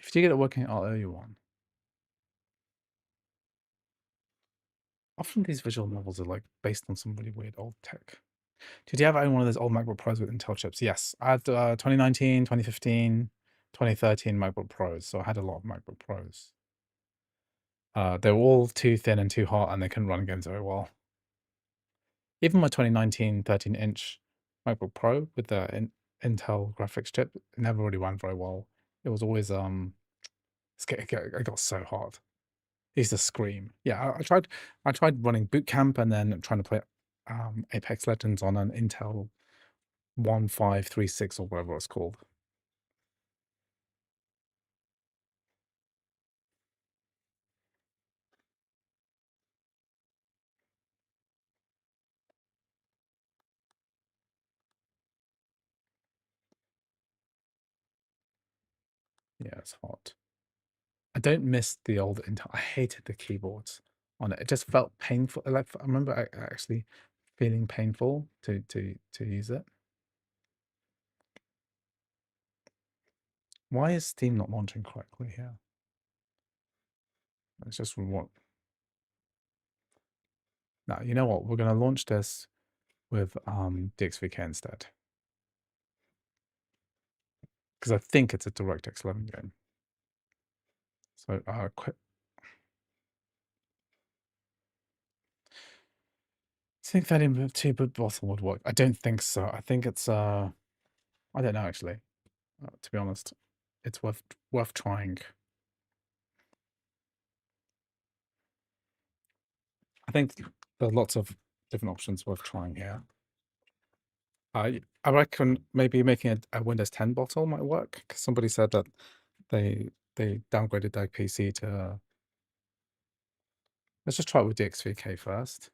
If you do get it working, I'll owe you one. Often these visual novels are like based on some really weird old tech. Did you ever own one of those old MacBook Pros with Intel chips? Yes. I had 2019, 2015, 2013 MacBook Pros. So I had a lot of MacBook Pros. They were all too thin and too hot, and they couldn't run games very well. Even my 2019 13-inch MacBook Pro with the Intel graphics chip, it never really ran very well. It was always it got so hot. It used to scream. Yeah, I tried running Boot Camp and then trying to play Apex Legends on an Intel 1536 or whatever it's called. Yeah, it's hot. I don't miss the old Intel. I hated the keyboards on it. It just felt painful. Like I remember actually feeling painful to use it. Why is Steam not launching correctly here? It's just what. Now you know what? We're gonna launch this with DXVK instead because I think it's a DirectX 11 game. So quick. I think that in 2-bit bottle would work. I don't think so. I think it's I don't know actually. To be honest, it's worth trying. I think there are lots of different options worth trying here. I reckon maybe making a Windows 10 bottle might work because somebody said that they downgraded their PC to. Let's just try it with DXVK first.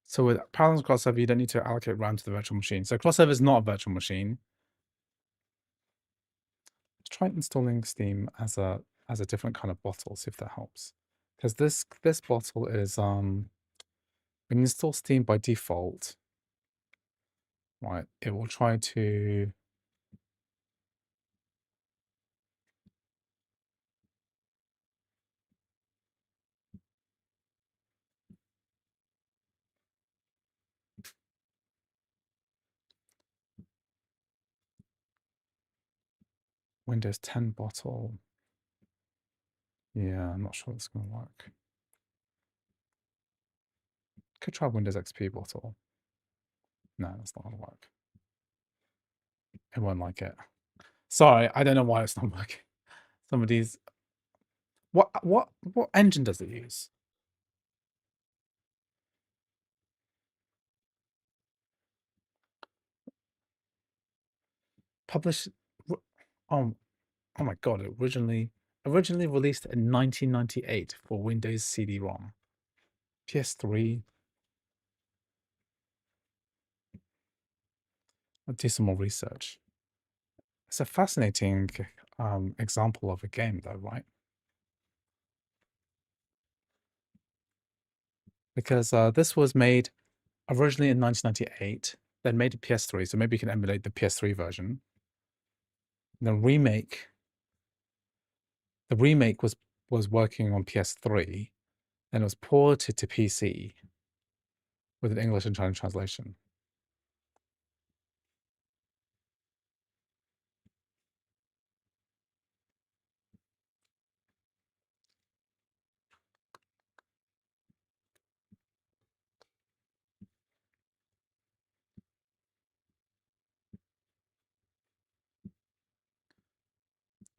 So with Parallels Crossover, you don't need to allocate RAM to the virtual machine. So Crossover is not a virtual machine. Let's try installing Steam as a different kind of bottle, see if that helps. Because this bottle is when you install Steam by default, right, it will try to Windows 10 bottle. Yeah, I'm not sure it's going to work. Could try Windows XP bottle. No, that's not going to work. It won't like it. Sorry, I don't know why it's not working. Somebody's what engine does it use? Publish. Oh, oh my god! Originally released in 1998 for Windows CD-ROM, PS3. I'll do some more research. It's a fascinating example of a game, though, right? Because this was made originally in 1998, then made a PS3, so maybe you can emulate the PS3 version. The remake was working on PS3, then it was ported to PC with an English and Chinese translation.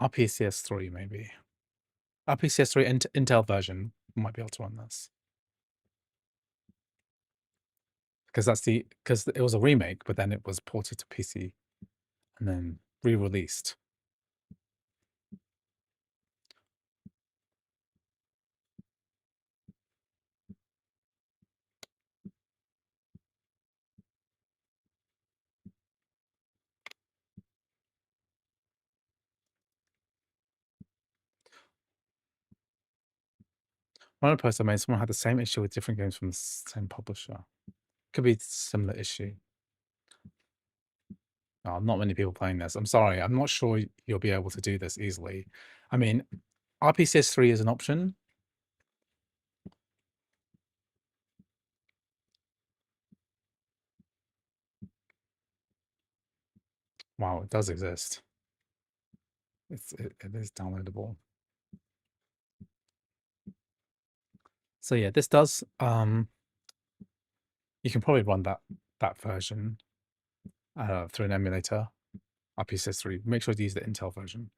RPCS3 maybe. RPCS3 Intel version might be able to run this. Because it was a remake, but then it was ported to PC and then re-released. one of the posts I made, someone had the same issue with different games from the same publisher. Could be a similar issue. Oh, not many people playing this. I'm sorry. I'm not sure you'll be able to do this easily. I mean, RPCS3 is an option. Wow, it does exist. It is downloadable. So yeah, this does you can probably run that version through an emulator, RPCS3. Make sure to use the Intel version.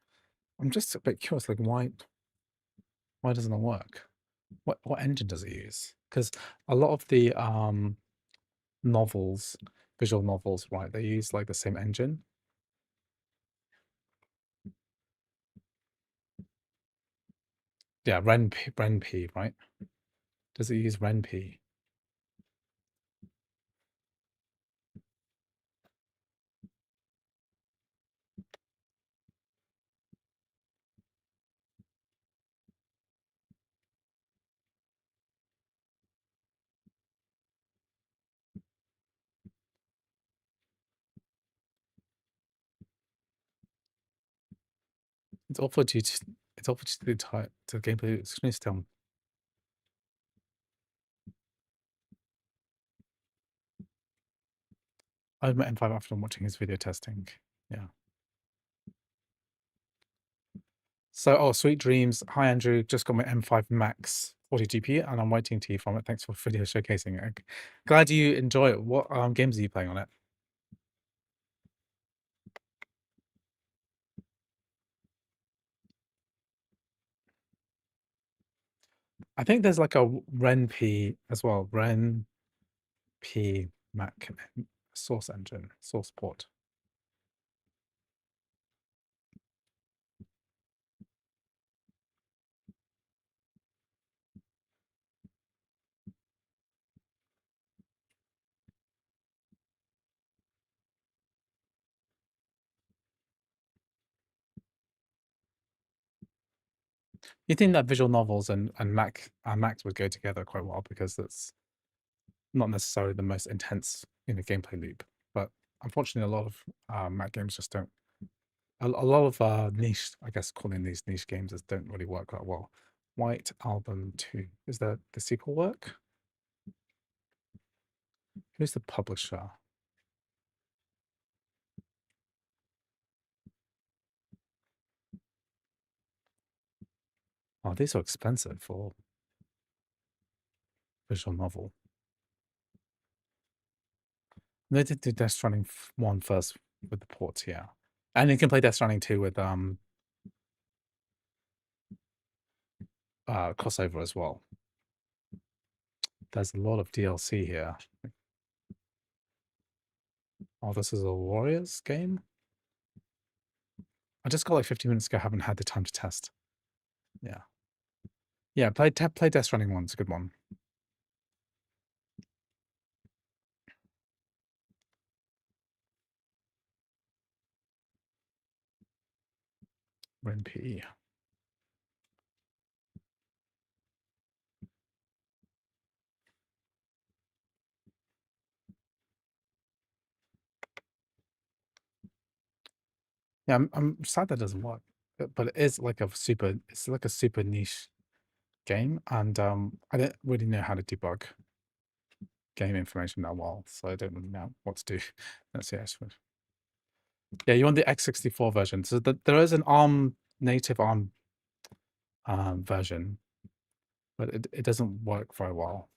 I'm just a bit curious, like why doesn't it work? What engine does it use? Because a lot of the novels, visual novels, right, they use like the same engine. Yeah, RenP, right? Does it use RenP? It's offered you to the gameplay screen still. I met M5 after watching his video testing. Yeah. So, oh, sweet dreams. Hi, Andrew. Just got my M5 Max 40 GPU, and I'm waiting to hear from it. Thanks for video showcasing it. Glad you enjoy it. What games are you playing on it? I think there's like a RenP as well. RenP Mac source engine, source port. You think that visual novels and Macs would go together quite well because it's not necessarily the most intense gameplay loop, but unfortunately, a lot of Mac games just don't. A lot of niche, I guess, calling these niche games don't really work that well. White Album 2. Is the sequel work? Who's the publisher? Oh, these are expensive for visual novel. They did do Death Stranding 1 first with the ports, yeah. And you can play Death Stranding 2 with crossover as well. There's a lot of DLC here. Oh, this is a Warriors game? I just got like 50 minutes ago, haven't had the time to test. Yeah. Yeah, play Death Stranding 1, it's a good one. RenP. Yeah, I'm sad that doesn't work, but it's like a super niche game, and I don't really know how to debug game information that well, so I don't really know what to do. Let's see, yeah, you want the x64 version. So there is an native ARM version, but it doesn't work very well.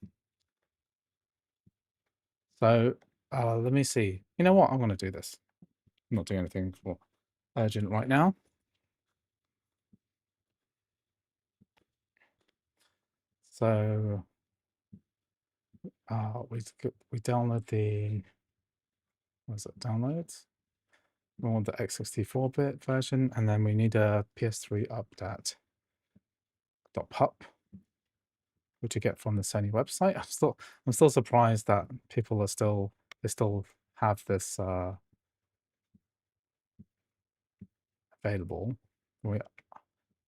So let me see. You know what? I'm going to do this. I'm not doing anything for urgent right now. So we download the, what is it, downloads? We want the x64-bit version, and then we need a PS3 update .pup, which you get from the Sony website. I'm still surprised that people are still have this available. We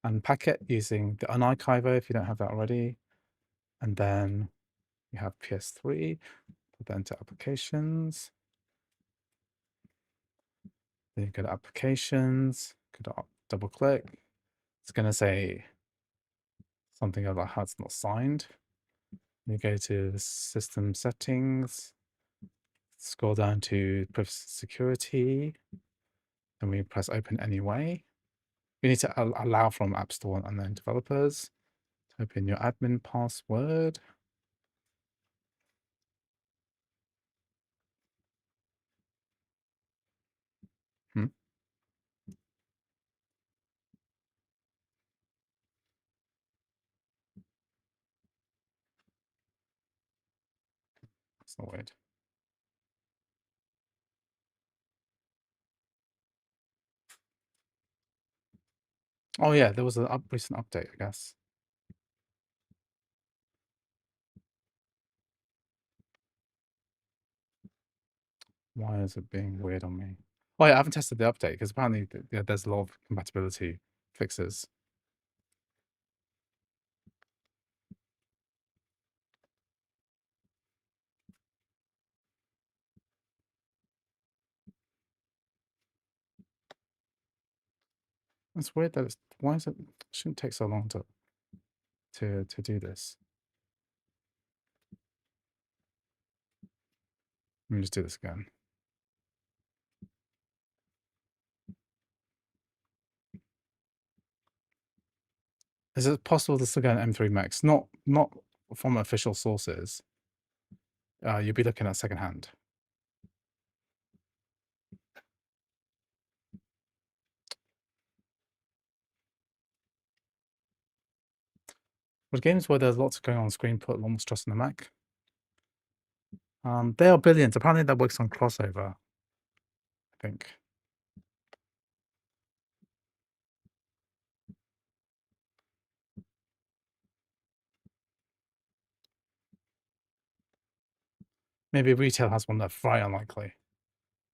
unpack it using the unarchiver if you don't have that already. And then you have PS3, put that into applications. Then you go to applications, go to double click. It's going to say something about how it's not signed. You go to system settings, scroll down to privacy security, then we press open anyway. You need to allow from App Store and then developers. Type in your admin password. Hmm. That's not weird. Oh yeah, there was a recent update, I guess. Why is it being weird on me? Oh yeah, I haven't tested the update because apparently there's a lot of compatibility fixes. It's weird that it's why is it shouldn't take so long to do this. Let me just do this again. Is it possible to still get an M3 Max? Not from official sources. You'll be looking at secondhand. With games where there's lots going on screen, put almost trust in the Mac. They are billions. Apparently that works on crossover, I think. Maybe retail has one that's very unlikely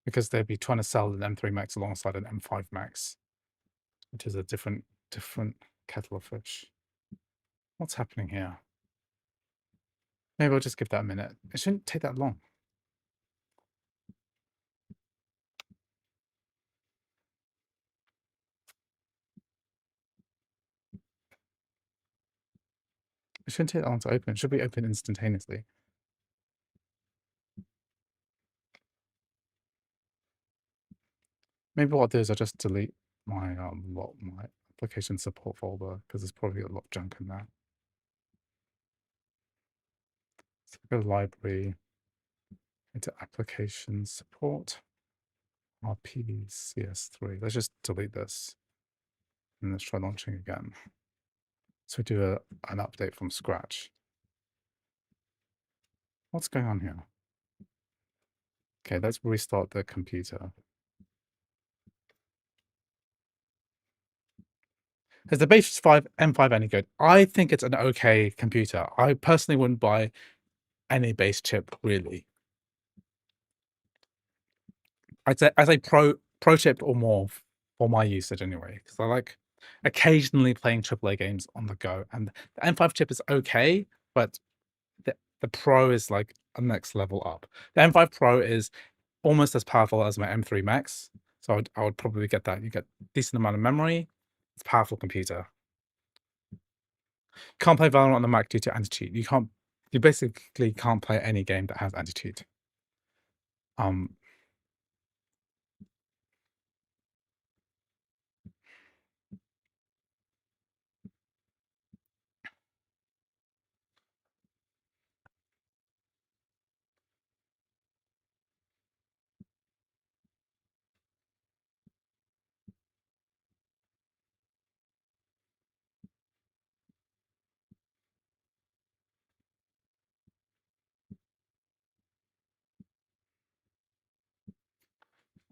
because they'd be trying to sell an M3 Max alongside an M5 Max, which is a different kettle of fish. What's happening here? Maybe I'll just give that a minute. It shouldn't take that long. It shouldn't take that long to open. It should be open instantaneously. Maybe what I'll do is I'll just delete my my application support folder because there's probably a lot of junk in there. So go to library, into application support, RPCS3. Let's just delete this and let's try launching again. So we do an update from scratch. What's going on here? Okay, let's restart the computer. Is the base 5 M5 any good? I think it's an okay computer. I personally wouldn't buy any base chip really. I'd say pro chip or more for my usage anyway, because I like occasionally playing AAA games on the go. And the M5 chip is okay, but the Pro is like a next level up. The M5 Pro is almost as powerful as my M3 Max, so I would probably get that. You get decent amount of memory. It's a powerful computer. Can't play Valorant on the Mac due to anti-cheat. You basically can't play any game that has anti-cheat.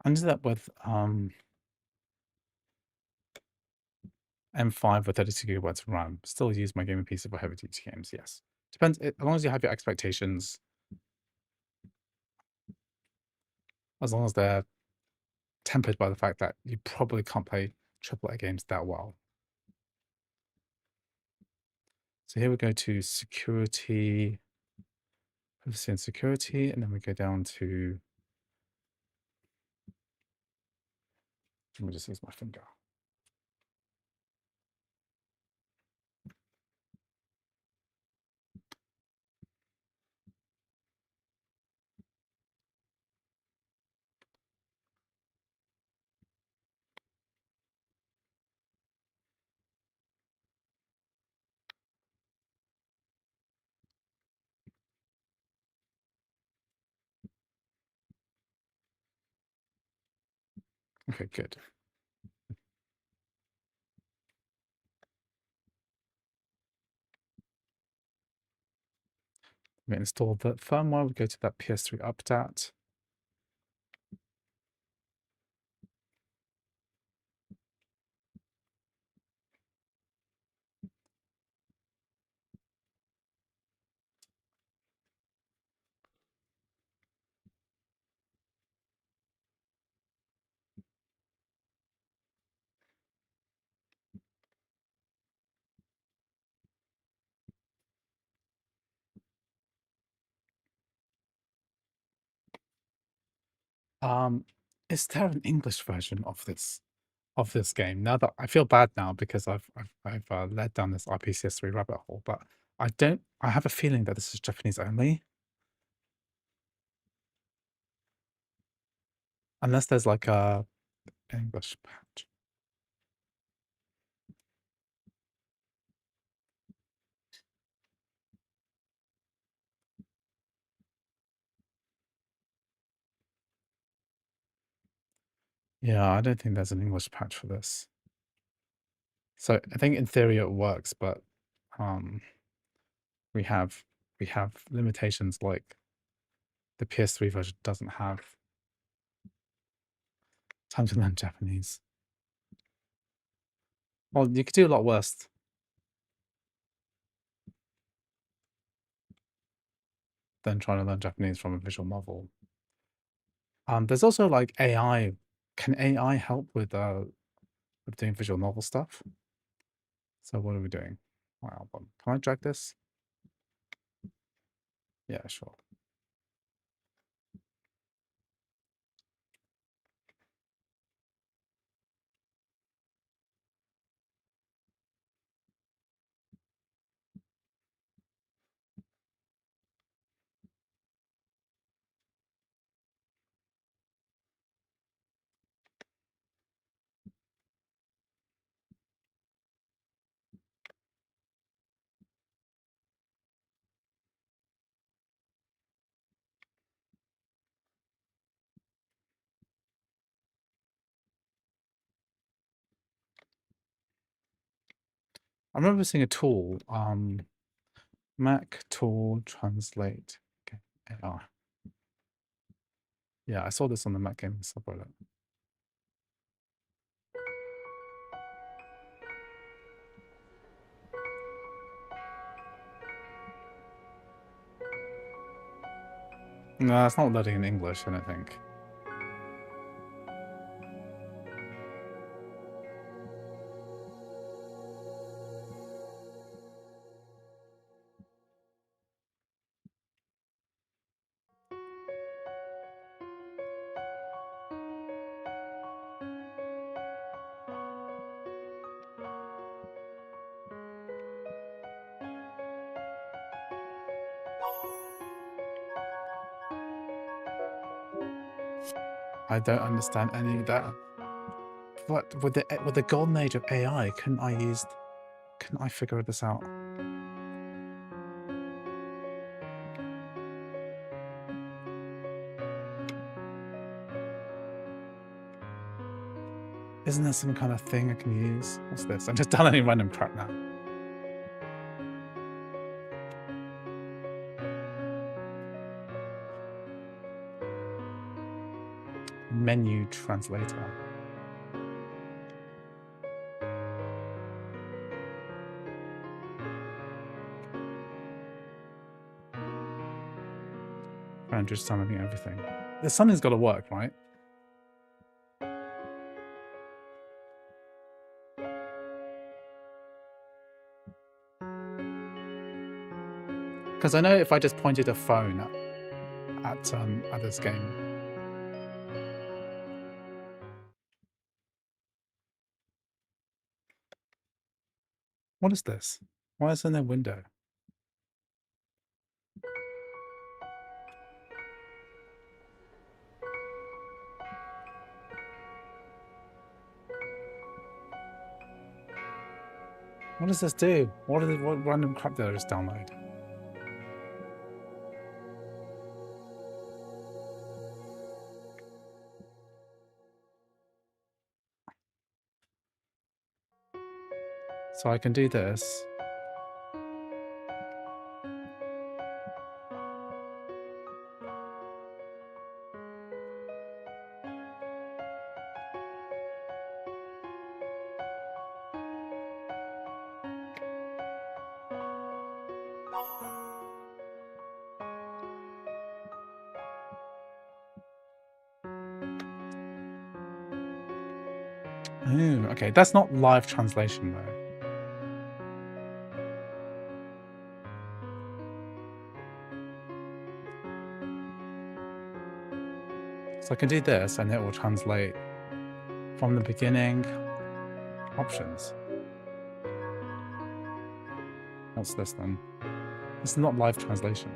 I did that with M5 with 32 gigabytes of RAM. Still use my gaming PC for heavy duty games. Yes, depends. As long as you have your expectations, as long as they're tempered by the fact that you probably can't play AAA games that well. So here we go to security, privacy and security, and then we go down to, let me just use my finger. Okay, good. We install the firmware, we go to that PS3 update. Is there an English version of this game? Now that I feel bad now because I've led down this IPCS3 rabbit hole, but I have a feeling that this is Japanese only. Unless there's like a English patch. Yeah, I don't think there's an English patch for this. So I think in theory it works, but we have limitations like the PS3 version doesn't have time to learn Japanese. Well, you could do a lot worse. Than trying to learn Japanese from a visual novel. There's also like AI. Can AI help with doing visual novel stuff? So what are we doing? My album. Can I drag this? Yeah, sure. I remember seeing a tool, Mac tool translate. Okay, AI. Yeah, I saw this on the Mac Gaming subreddit. No, it's not loading in English, I don't think. I don't understand any of that. What with the golden age of AI, couldn't I figure this out? Isn't there some kind of thing I can use? What's this? I'm just downloading random crap now. Menu translator. I'm just downloading everything. Something's got to work, right? Because I know if I just pointed a phone at this game. What is this? Why is there no window? What does this do? What random crap did I just download? So I can do this. Oh, okay. That's not live translation though. So I can do this and it will translate from the beginning. Options. What's this then? This is not live translation.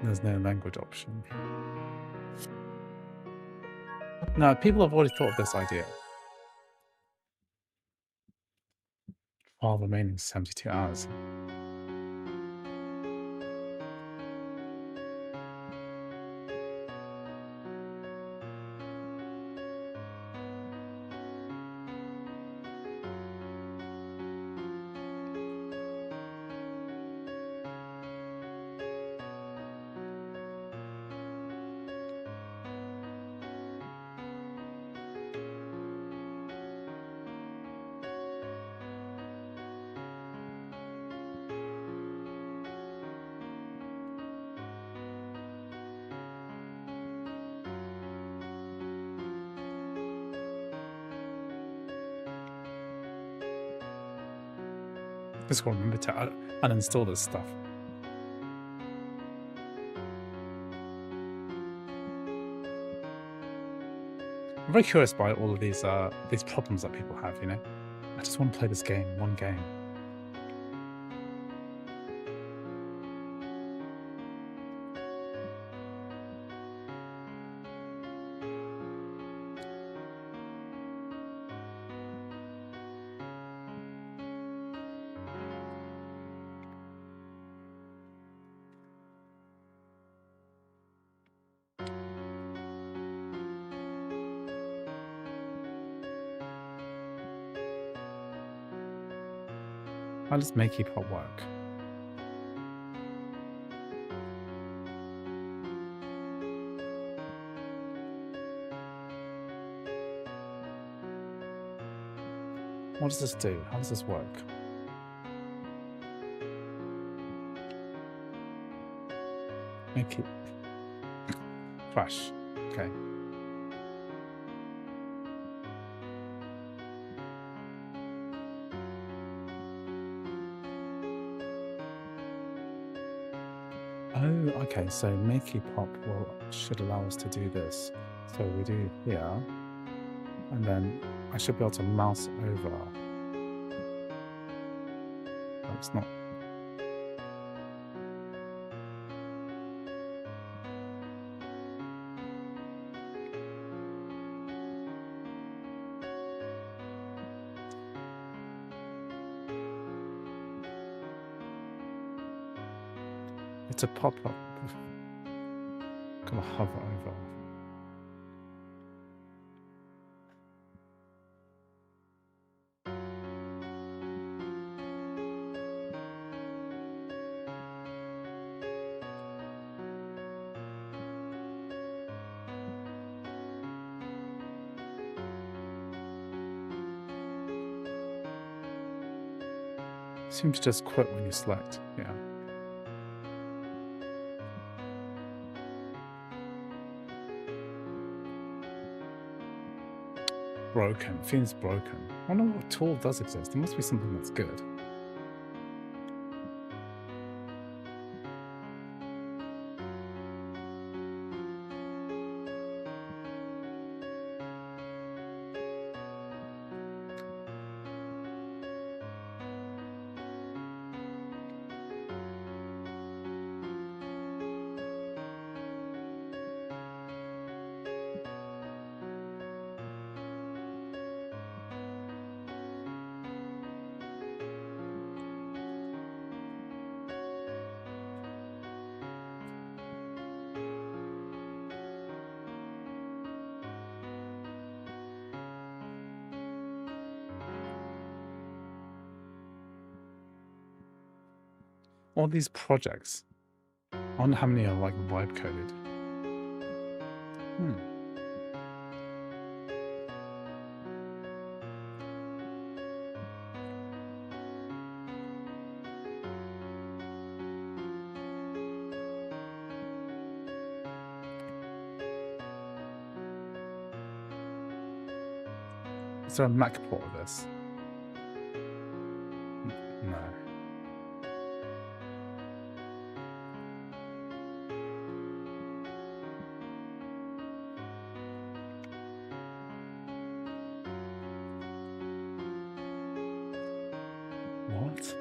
There's no language option. No, people have already thought of this idea. File remaining 72 hours. Just gotta remember to uninstall this stuff. I'm very curious by all of these problems that people have, you know? I just want to play this game, one game. How does Makey Pot work? What does this do? How does this work? Make it crash. Okay. Oh, okay. So Makey Pop should allow us to do this. So we do here, and then I should be able to mouse over. Oh, it's not. It's a pop-up. Gotta hover over. Seems to just quit when you select, yeah. broken. Feels broken. I wonder what tool does exist. There must be something that's good. All these projects. I wonder how many are like vibe coded. Is there a Mac port of this? No. What?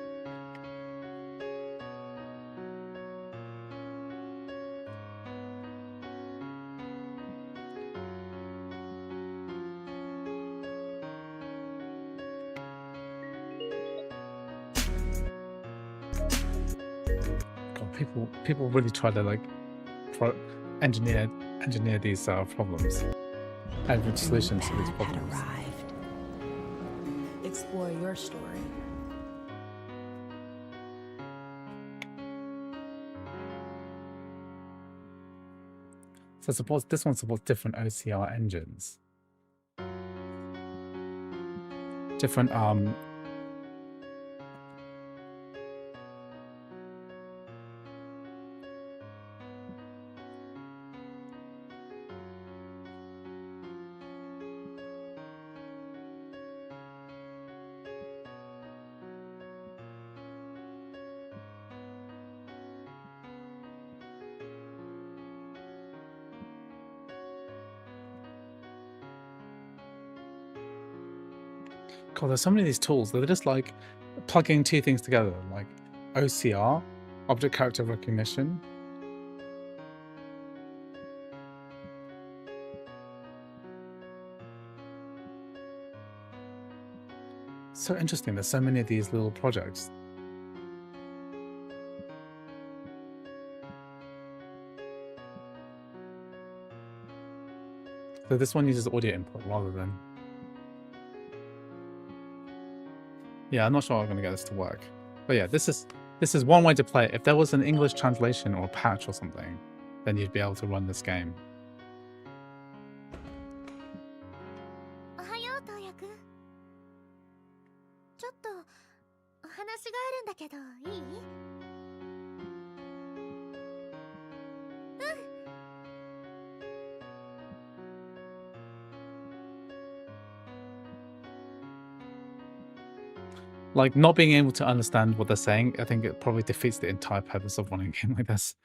God, people really try to like engineer these problems and solutions to these problems. Arrived. Explore your story. So suppose this one supports different OCR engines. Different God, there's so many of these tools that are just like plugging two things together, like OCR, object character recognition. So interesting, there's so many of these little projects. So this one uses audio input rather than... Yeah, I'm not sure I'm going to get this to work. But yeah, this is one way to play it. If there was an English translation or a patch or something, then you'd be able to run this game. Like, not being able to understand what they're saying, I think it probably defeats the entire purpose of running a game like this.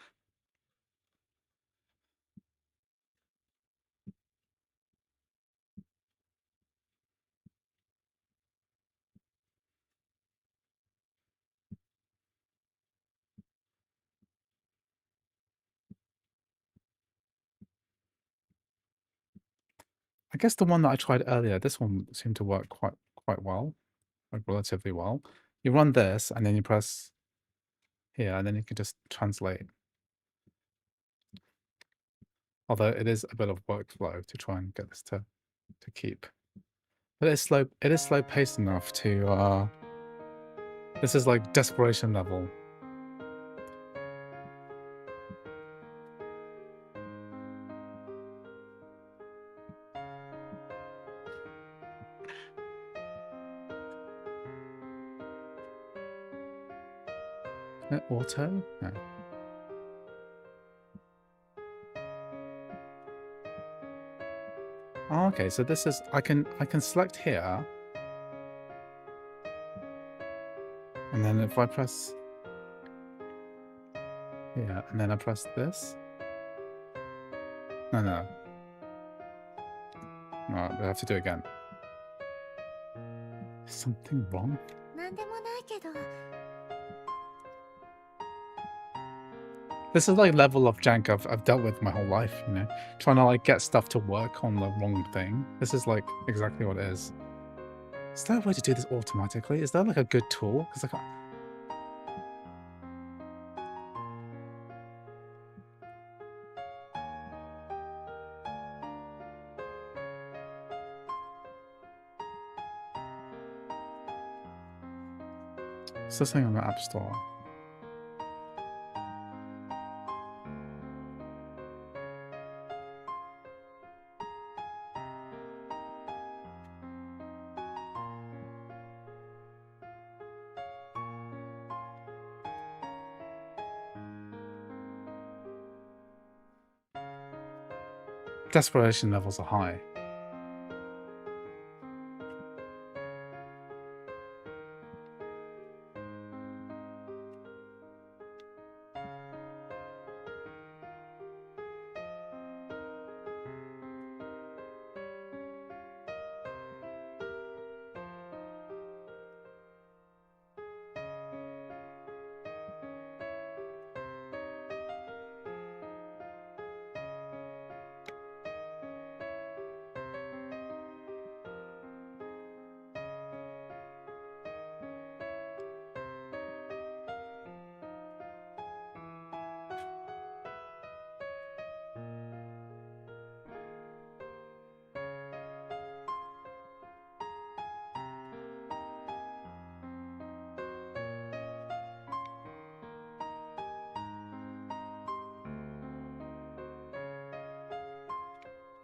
I guess the one that I tried earlier, this one seemed to work quite well, like relatively well. You run this, and then you press here, and then you can just translate. Although it is a bit of workflow to try and get this to keep. But it is slow paced enough to this is like desperation level. Auto? No. Oh, okay, so this is I can select here. And then if I press yeah, and then I press this. No. No, I have to do it again. Is something wrong? なんでもないけど。 This is like level of jank I've dealt with my whole life, you know? Trying to like get stuff to work on the wrong thing. This is like exactly what it is. Is there a way to do this automatically? Is there like a good tool? Because I can't... It's the thing on the App Store. Desperation levels are high.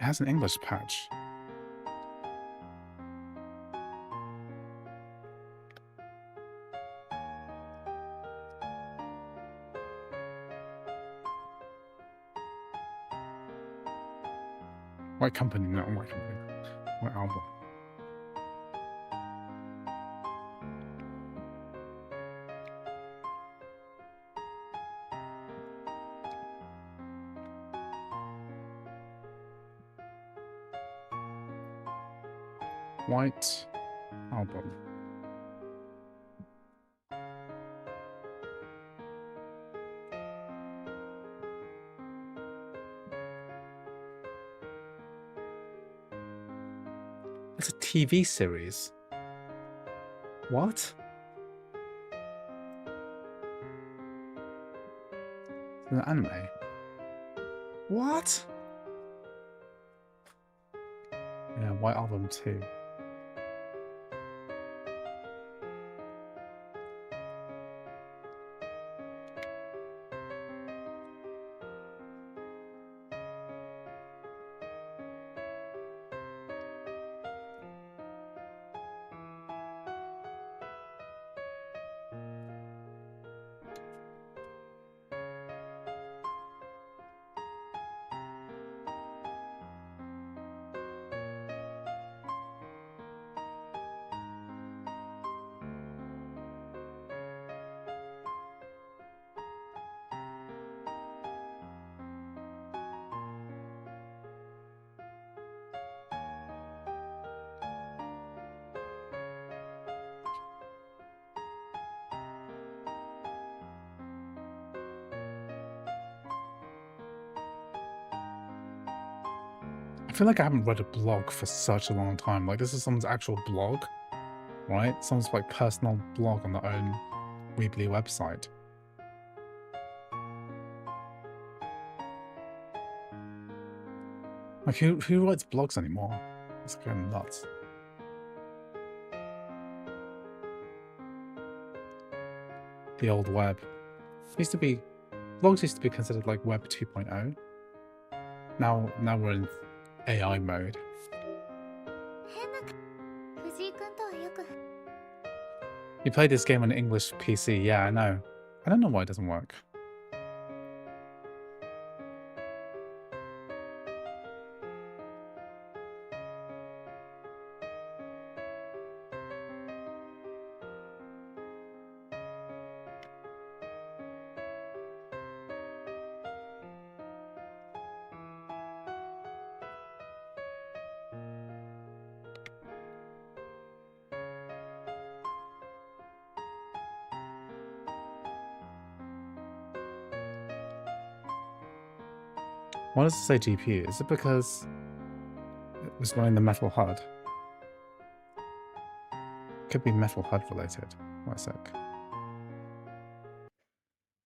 It has an English patch. White company, not white company. White album. White album. It's a TV series. What? It's an anime. What? Yeah, White Album 2. I feel like I haven't read a blog for such a long time. Like, this is someone's actual blog, right? Someone's like personal blog on their own Weebly website. Like, who writes blogs anymore? It's going nuts. The old web. Used to be, blogs used to be considered like Web 2.0. Now we're in AI mode. You played this game on an English PC, yeah, I know. I don't know why it doesn't work. Why does it say GPU? Is it because it was running the metal HUD? Could be metal HUD related. Wait a sec.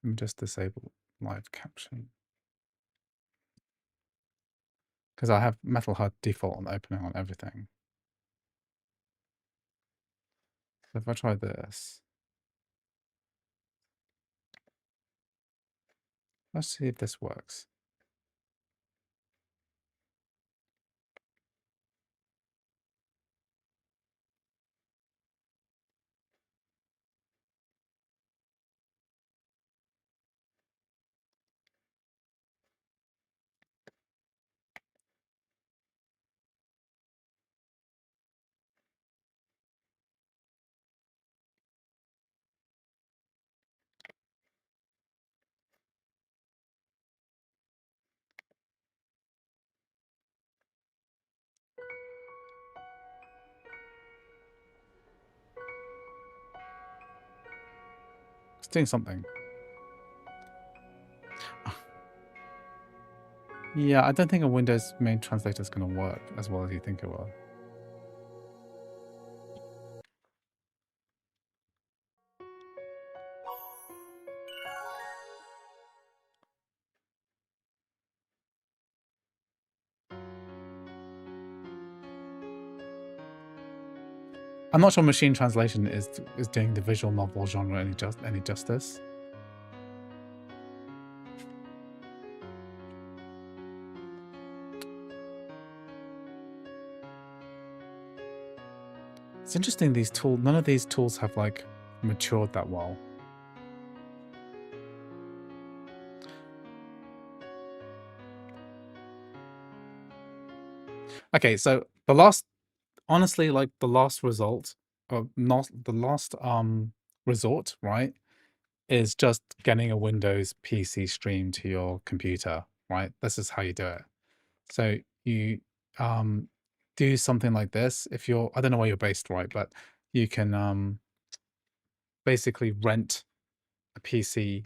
Let me just disable live caption. Because I have metal HUD default on opening on everything. So if I try this, let's see if this works. It's doing something. Yeah, I don't think a Windows main translator is going to work as well as you think it will. I'm not sure machine translation is doing the visual novel genre any justice. It's interesting, these tools, none of these tools have like matured that well. Okay, so the last, honestly, like the last result, or not the last resort, right, is just getting a Windows PC stream to your computer, right? This is how you do it. So you do something like this. If you're, I don't know where you're based, right, but you can basically rent a PC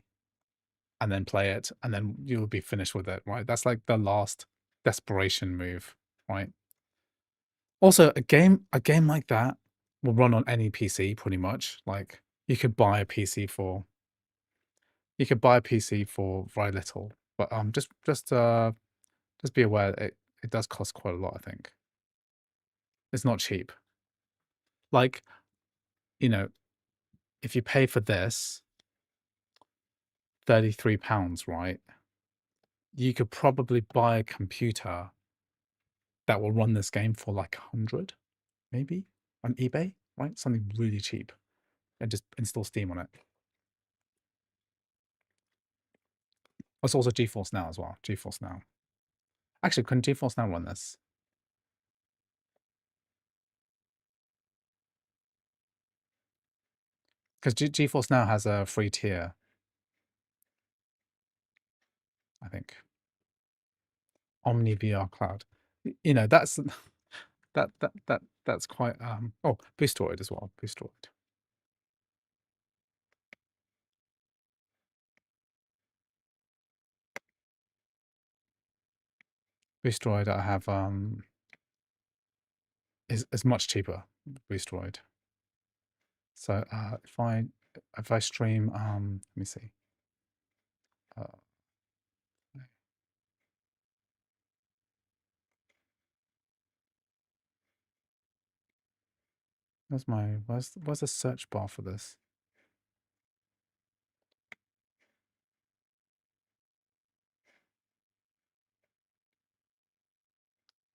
and then play it, and then you'll be finished with it, right? That's like the last desperation move, right? Also, a game like that will run on any PC pretty much. Like you could buy a PC for very little, but just be aware that it does cost quite a lot, I think. It's not cheap. Like, you know, if you pay for this £33, right? You could probably buy a computer that will run this game for like 100, maybe, on eBay, right? Something really cheap, and just install Steam on it. It's also GeForce Now as well. GeForce Now. Actually, can GeForce Now run this? Because GeForce Now has a free tier, I think. Omni VR Cloud. You know, that's that's quite oh, Boostoroid as well. Boostoroid. Boostoroid I have is much cheaper. Boostoroid. So if I stream let me see. Where's the search bar for this?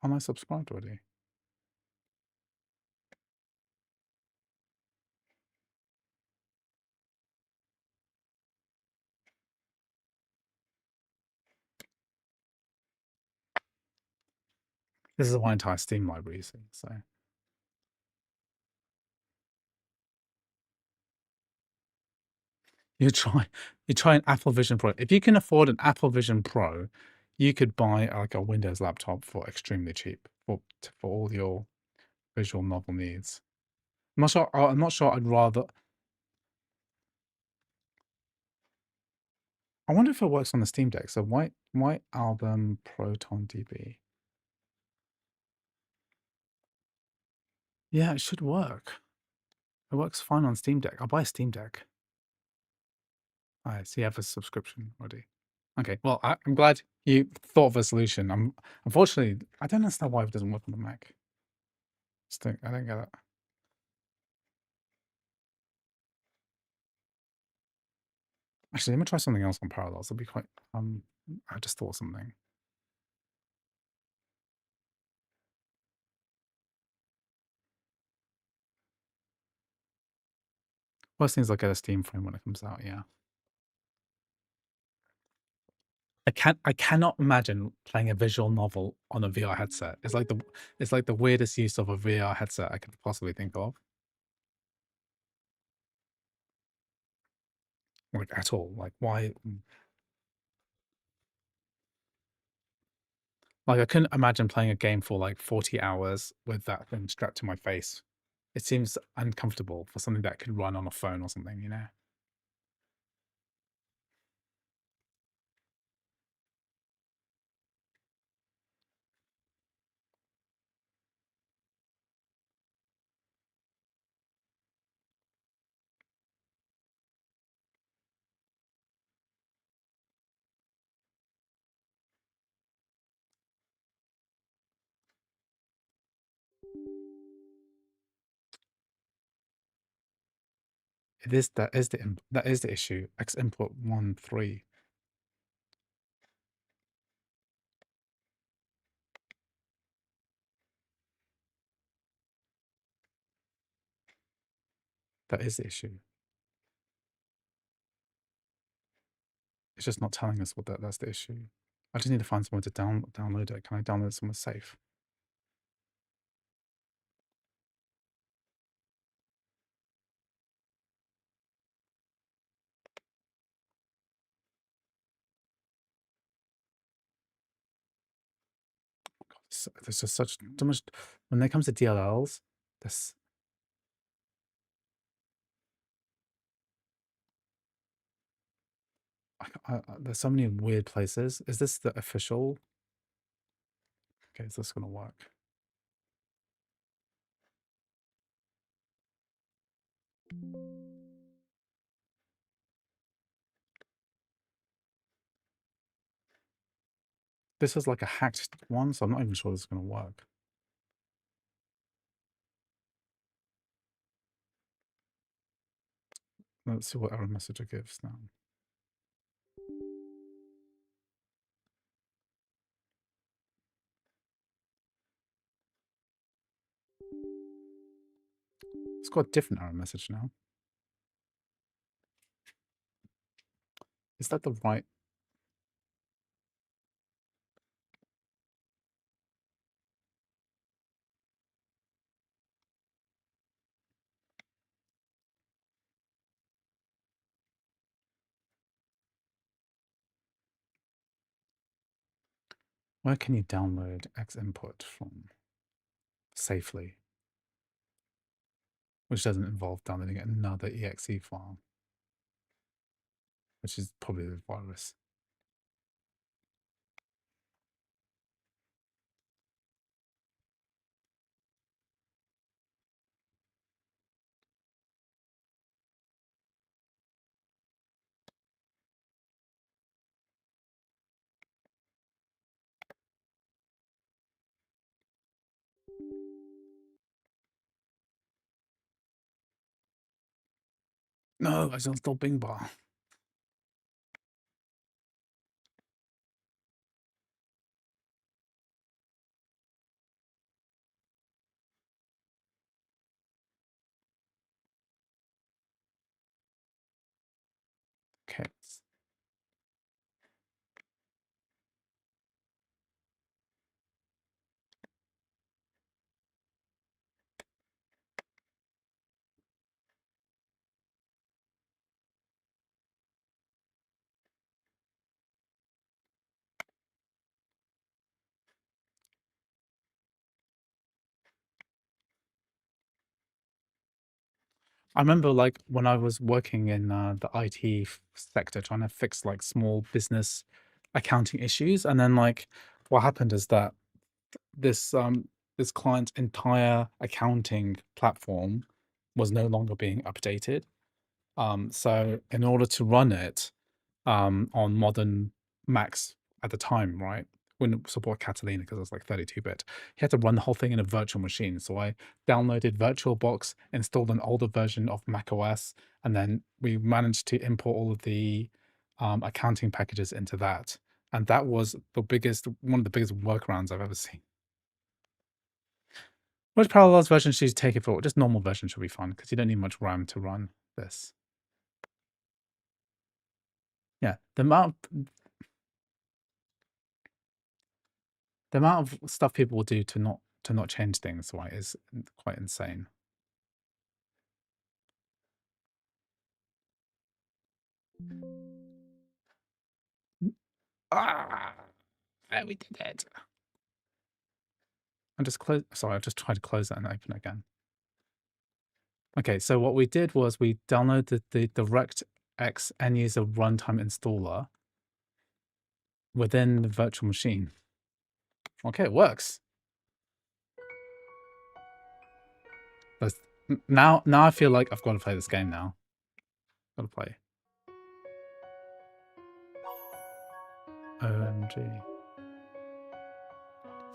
Am I subscribed already? This is my entire Steam library, you see, so. You try an Apple Vision Pro. If you can afford an Apple Vision Pro, you could buy like a Windows laptop for extremely cheap for all your visual novel needs. I'm not sure I'd rather. I wonder if it works on the Steam Deck. So White Album Proton DB. Yeah, it should work. It works fine on Steam Deck. I'll buy a Steam Deck. All right, so you have a subscription already. Okay, well, I'm glad you thought of a solution. Unfortunately, I don't understand why it doesn't work on the Mac. I don't get it. Actually, let me try something else on Parallels. It'll be quite. I just thought of something. Worst thing is I'll get a Steam phone when it comes out. Yeah. I cannot imagine playing a visual novel on a VR headset. It's like the weirdest use of a VR headset I could possibly think of. Like at all. Like why? Like I couldn't imagine playing a game for like 40 hours with that thing strapped to my face. It seems uncomfortable for something that could run on a phone or something, you know? That is the issue. XInput 1.3. That is the issue. It's just not telling us that's the issue. I just need to find somewhere to download it. Can I download it somewhere safe? There's just so much when it comes to DLLs. This there's so many weird places. Is this the official? Okay, is this gonna work? This is like a hacked one, so I'm not even sure this is gonna work. Let's see what error message it gives now. It's got a different error message now. Is that the right? Where can you download XInput from safely? Which doesn't involve downloading another exe file, which is probably the virus. No, I installed Bing Bar. Okay. I remember like when I was working in the IT sector trying to fix like small business accounting issues, and then like what happened is that this this client's entire accounting platform was no longer being updated. So in order to run it on modern Macs at the time, right? Wouldn't support Catalina because it was like 32-bit. He had to run the whole thing in a virtual machine. So I downloaded VirtualBox, installed an older version of macOS, and then we managed to import all of the accounting packages into that. And that was one of the biggest workarounds I've ever seen. Which Parallels version should you take it for? Just normal version should be fine because you don't need much RAM to run this. Yeah, the amount of stuff people will do to not change things, right, is quite insane. Ah, we did it. I just close. Sorry, I just tried to close that and open it again. Okay, so what we did was we downloaded the DirectX end user runtime installer within the virtual machine. Okay, it works. Now I feel like I've got to play this game now. Got to play. OMG.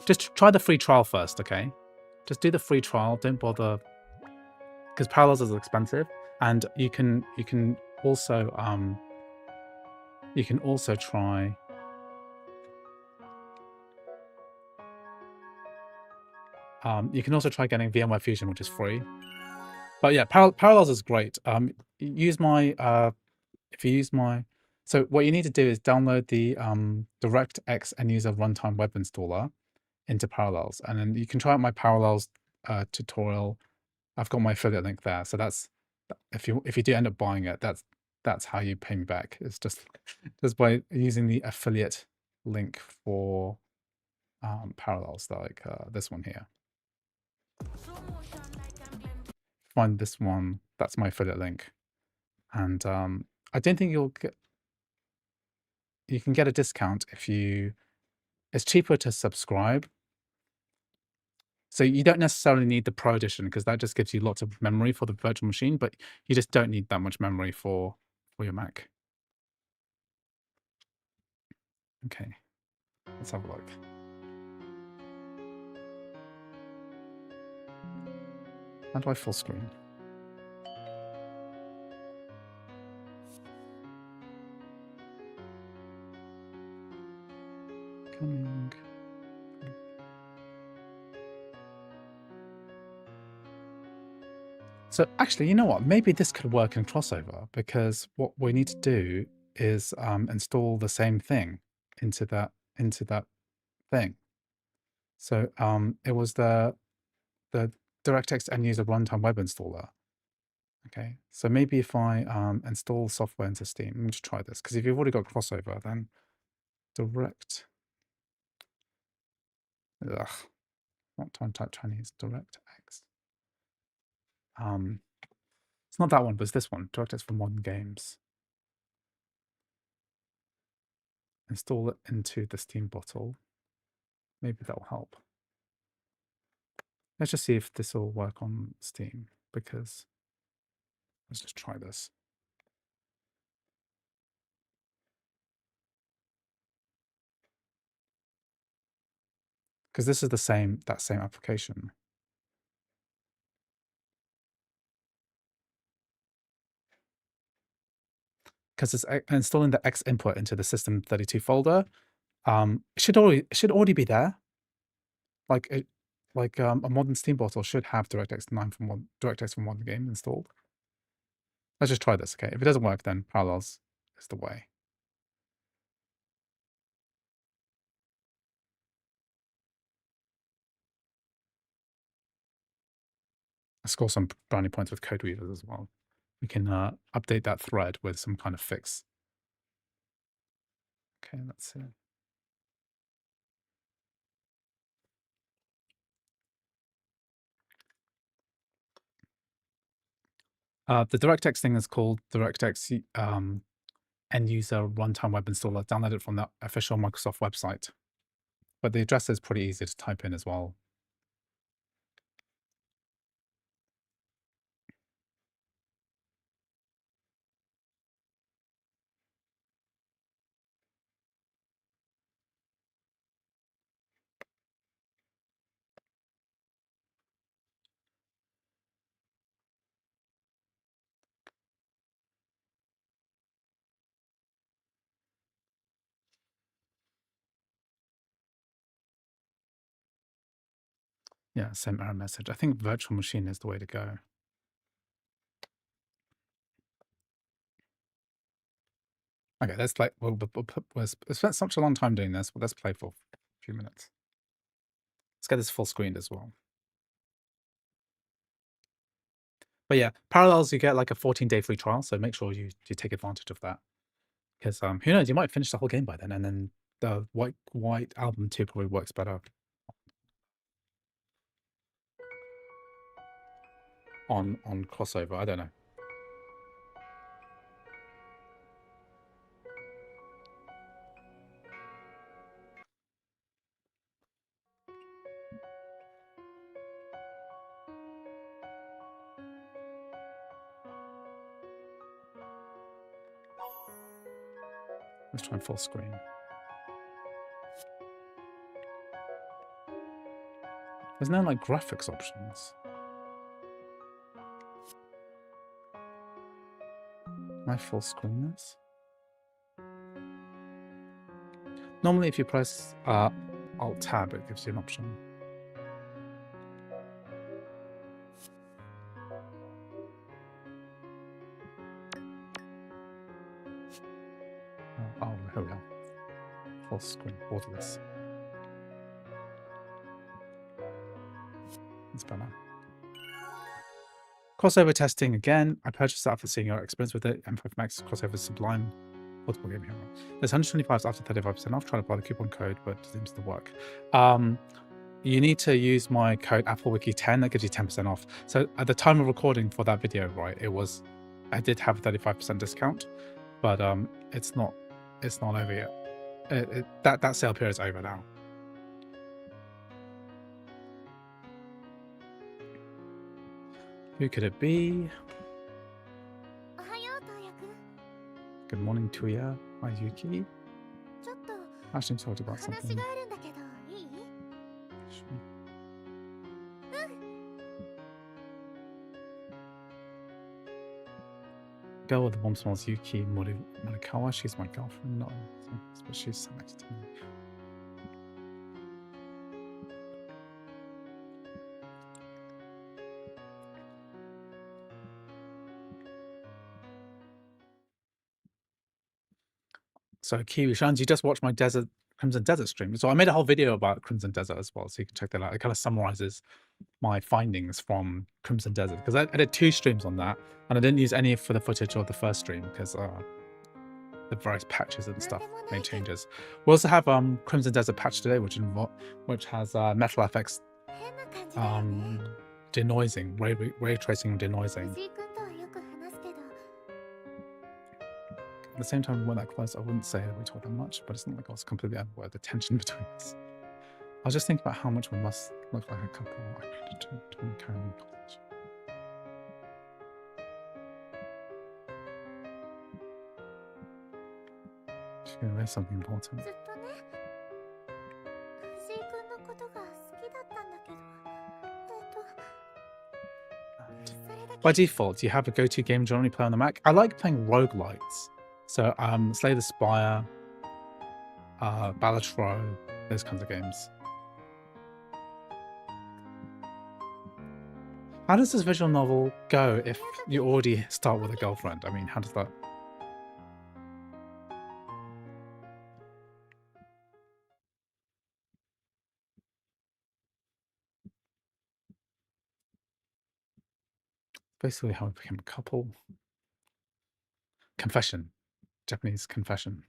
Just try the free trial first, okay? Just do the free trial. Don't bother, because Parallels is expensive, and you can also try. You can also try getting VMware Fusion, which is free. But yeah, Parallels is great. Use my if you use my. So what you need to do is download the DirectX end user runtime web installer into Parallels, and then you can try out my Parallels tutorial. I've got my affiliate link there, so that's if you do end up buying it, that's how you pay me back. It's just by using the affiliate link for Parallels, like this one here. Find this one. That's my affiliate link, and I don't think you can get a discount if you. It's cheaper to subscribe. So you don't necessarily need the Pro Edition because that just gives you lots of memory for the virtual machine, but you just don't need that much memory for your Mac. Okay, let's have a look. How do I full screen? Coming. So actually, you know what? Maybe this could work in crossover, because what we need to do is install the same thing into that thing. So it was the DirectX end user runtime web installer. Okay, so maybe if I install software into Steam, let me just try this, because if you've already got crossover, then direct. Ugh, not time type Chinese. DirectX. It's not that one, but it's this one. DirectX for modern games. Install it into the Steam bottle. Maybe that'll help. Let's just see if this will work on Steam, because let's just try this. Because this is that same application. Because it's installing the XInput into the System32 folder. It should already be there. Like a modern Steam bottle should have DirectX from one game installed. Let's just try this, okay? If it doesn't work, then Parallels is the way. I score some brownie points with code weavers as well. We can update that thread with some kind of fix. Okay, let's see. The DirectX thing is called DirectX End User Runtime Web Installer. Download it from the official Microsoft website. But the address is pretty easy to type in as well. Yeah, same error message. I think virtual machine is the way to go. Okay, let's play. We've spent such a long time doing this, but let's play for a few minutes. Let's get this full screened as well. But yeah, Parallels, you get like a 14-day free trial, so make sure you take advantage of that. Because who knows, you might finish the whole game by then, and then the White Album 2 probably works better on crossover. I don't know. Let's try and full screen. There's no like graphics options. Can I full screen this? Normally, if you press Alt Tab, it gives you an option. Oh, here we are. Full screen, borderless. It's better. Crossover testing again. I purchased that after seeing your experience with it. M3 Max crossover sublime. Multiple game hero. There's 125 after 35% off. Try to apply the coupon code, but it seems to work. You need to use my code AppleWiki10. That gives you 10% off. So at the time of recording for that video, right, I did have a 35% discount, but it's not over yet. That sale period is over now. Who could it be? Good morning, Tuya. Hi, Yuki. Actually, talked about something. Girl with the warm smells, Yuki Morikawa. She's my girlfriend. No, but she's sat next to me. So Kiwi Shans, you just watched my Crimson Desert stream. So I made a whole video about Crimson Desert as well, so you can check that out. It kind of summarizes my findings from Crimson Desert, because I did 2 streams on that, and I didn't use any for the footage of the first stream because the various patches and stuff made changes. We also have Crimson Desert patch today, which has Metal FX denoising, ray tracing denoising. At the same time, we weren't that close. I wouldn't say that we talked that much, but it's not like I was completely unaware of the tension between us. I was just thinking about how much we must look like a couple. I needed to carry on college. She's going to raise something important. By default, do you have a go-to game you generally play on the Mac? I like playing roguelites. So Slay the Spire, Balatro, those kinds of games. How does this visual novel go if you already start with a girlfriend? I mean, how does that... Basically how we became a couple. Confession. Japanese confession.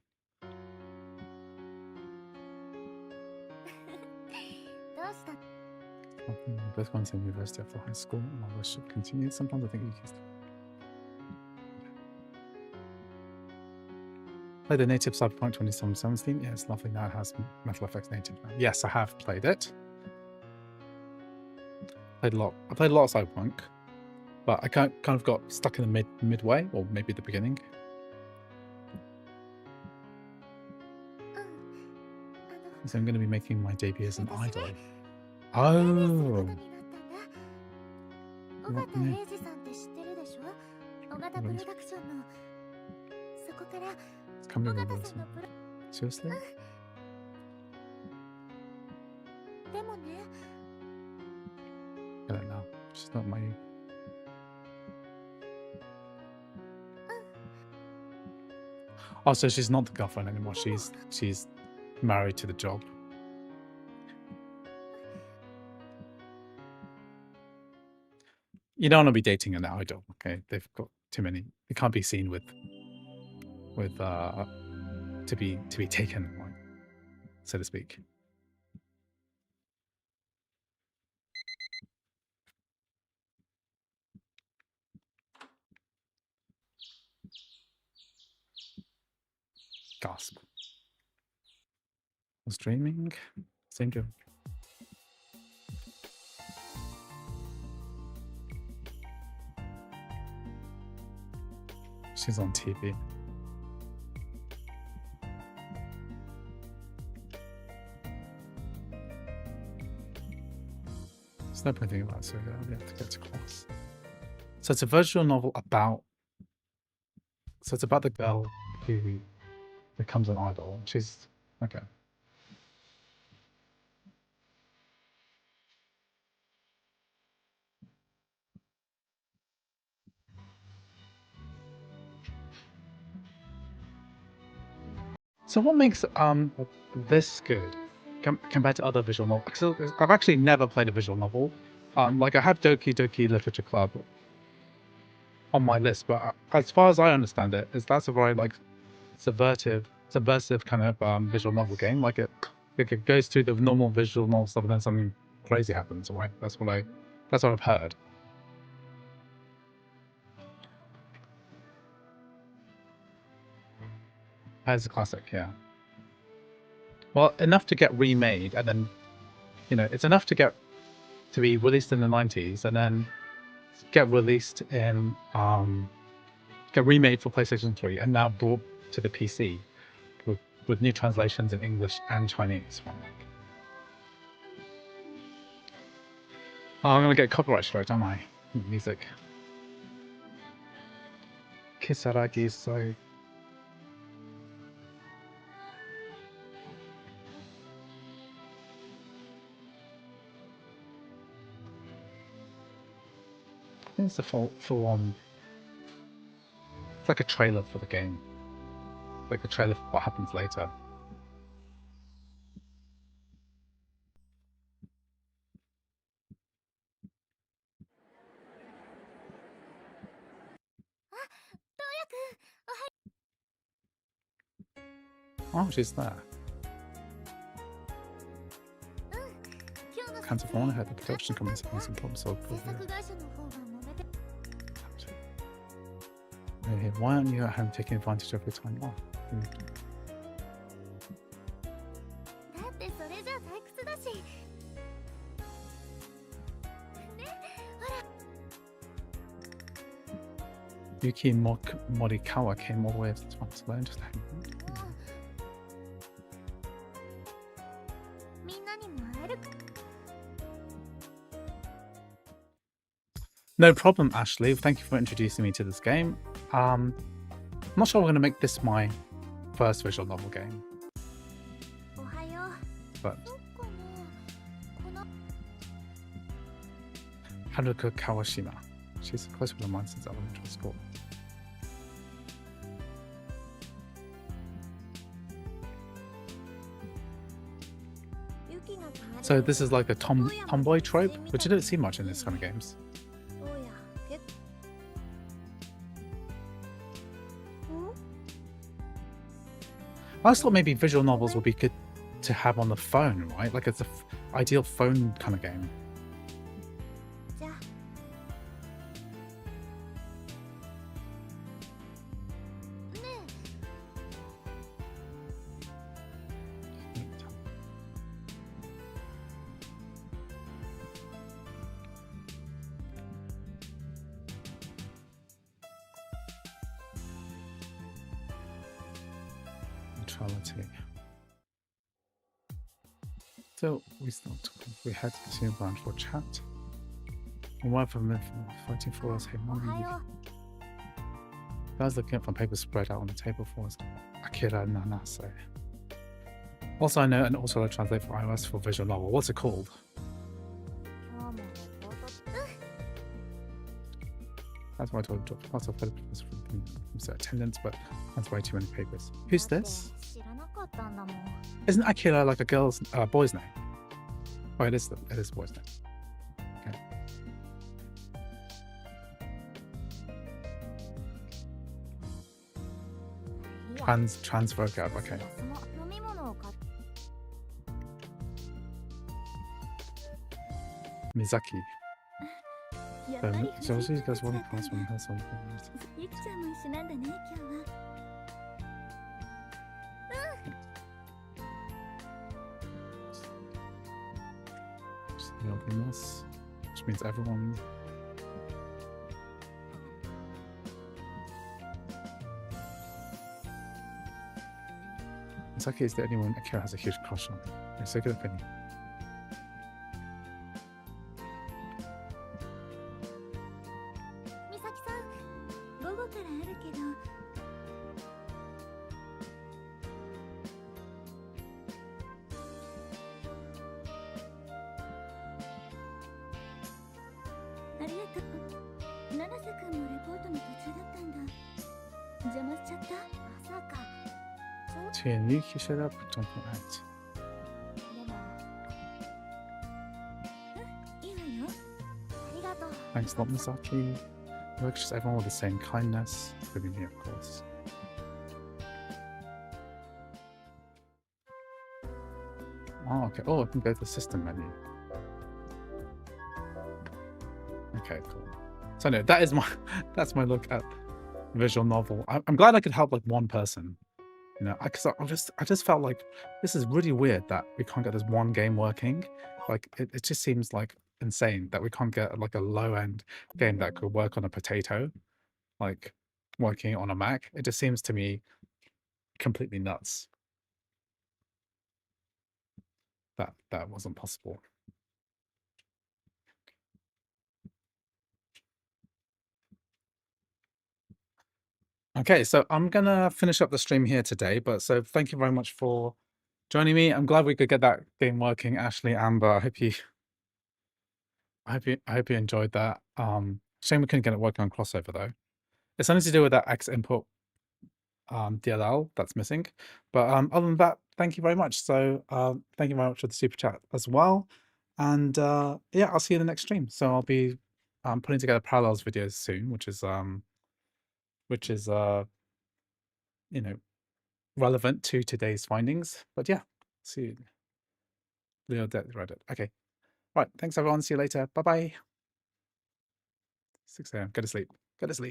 We both gone to the university after high school, and my relationship continued. Sometimes I think you used to. Played the native Cyberpunk 2017. Yeah, it's lovely now. It has Metal Effects native now. Yes, I have played it. I played a lot of Cyberpunk, but I kind of got stuck in the midway, or maybe the beginning. So I'm going to be making my debut as an idol. Oh. What, yeah. It's coming over. Seriously? I don't know. She's not my... Oh, so she's not the girlfriend anymore. She's married to the job. You don't want to be dating an idol, okay? They've got too many. They can't be seen with to be taken, like, so to speak. Gasp. Was dreaming. Syndrome. She's on TV. There's no point thinking about it, so we have to get to class. So it's a visual novel about... So it's about the girl who becomes an idol. She's... Okay. So what makes this good compared to other visual novels? So I've actually never played a visual novel. Like I have Doki Doki Literature Club on my list, but as far as I understand it, that's a very like subversive kind of visual novel game. Like it goes through the normal visual novel stuff, and then something crazy happens. Right? That's what I've heard. As a classic, yeah. Well, enough to get remade, and then it's enough to be released in the 90s, and then get released in get remade for PlayStation 3, and now brought to the PC with new translations in English and Chinese. Oh, I'm gonna get copyright strike, don't I? Music. Kisaragi so. It's a full on. It's like a trailer for the game. Like a trailer for what happens later. Oh, she's there. Can't have one. I heard the production company's having some problems solved. Why aren't you at home taking advantage of your time off? Yuki Morikawa came all the way to learn to hang. No problem, Ashley. Thank you for introducing me to this game. I'm not sure I'm going to make this my first visual novel game. But Haruka Kawashima. She's a close friend of mine since elementary school. So this is like a tomboy trope, which you don't see much in this kind of games. I just thought maybe visual novels would be good to have on the phone, right? Like it's an ideal phone kind of game. Neutrality. So we start talking. We head to branch for chat. And one from them fighting for us. Hey, morning. Guys looking up from paper spread out on the table for us. Akira Nanase. Also, I know and also I translate for iOS for visual novel. What's it called? That's why I told you. Also, from attendance, but that's way too many papers. Who's this? Isn't Akira like a girl's boy's name? Oh, it is a boy's name. Okay. Transfer gap. Okay. Mizaki. So she does one class when her son. This, which means everyone. Misaki is the only one Akira has a huge crush on. It's a good opinion. Shut up, don't act. Thanks a lot, Misaki. Works just everyone with the same kindness, including me, of course. Oh, okay. Oh, I can go to the system menu. Okay, cool. So no, that is that's my look at visual novel. I'm glad I could help like one person. You know, because I just felt like this is really weird that we can't get this one game working. Like it just seems like insane that we can't get like a low-end game that could work on a potato, like working on a Mac. It just seems to me completely nuts that that wasn't possible. Okay, so I'm gonna finish up the stream here today, but so thank you very much for joining me. I'm glad we could get that game working. Ashley, Amber, I hope you enjoyed that. Shame we couldn't get it working on crossover though. It's something to do with that XInput DLL that's missing. But other than that, thank you very much. So thank you very much for the super chat as well. And yeah, I'll see you in the next stream. So I'll be putting together parallels videos soon, which is you know, relevant to today's findings. But yeah, see you. Reddit. Okay. Right. Thanks everyone. See you later. Bye bye. 6 a.m. Go to sleep. Go to sleep.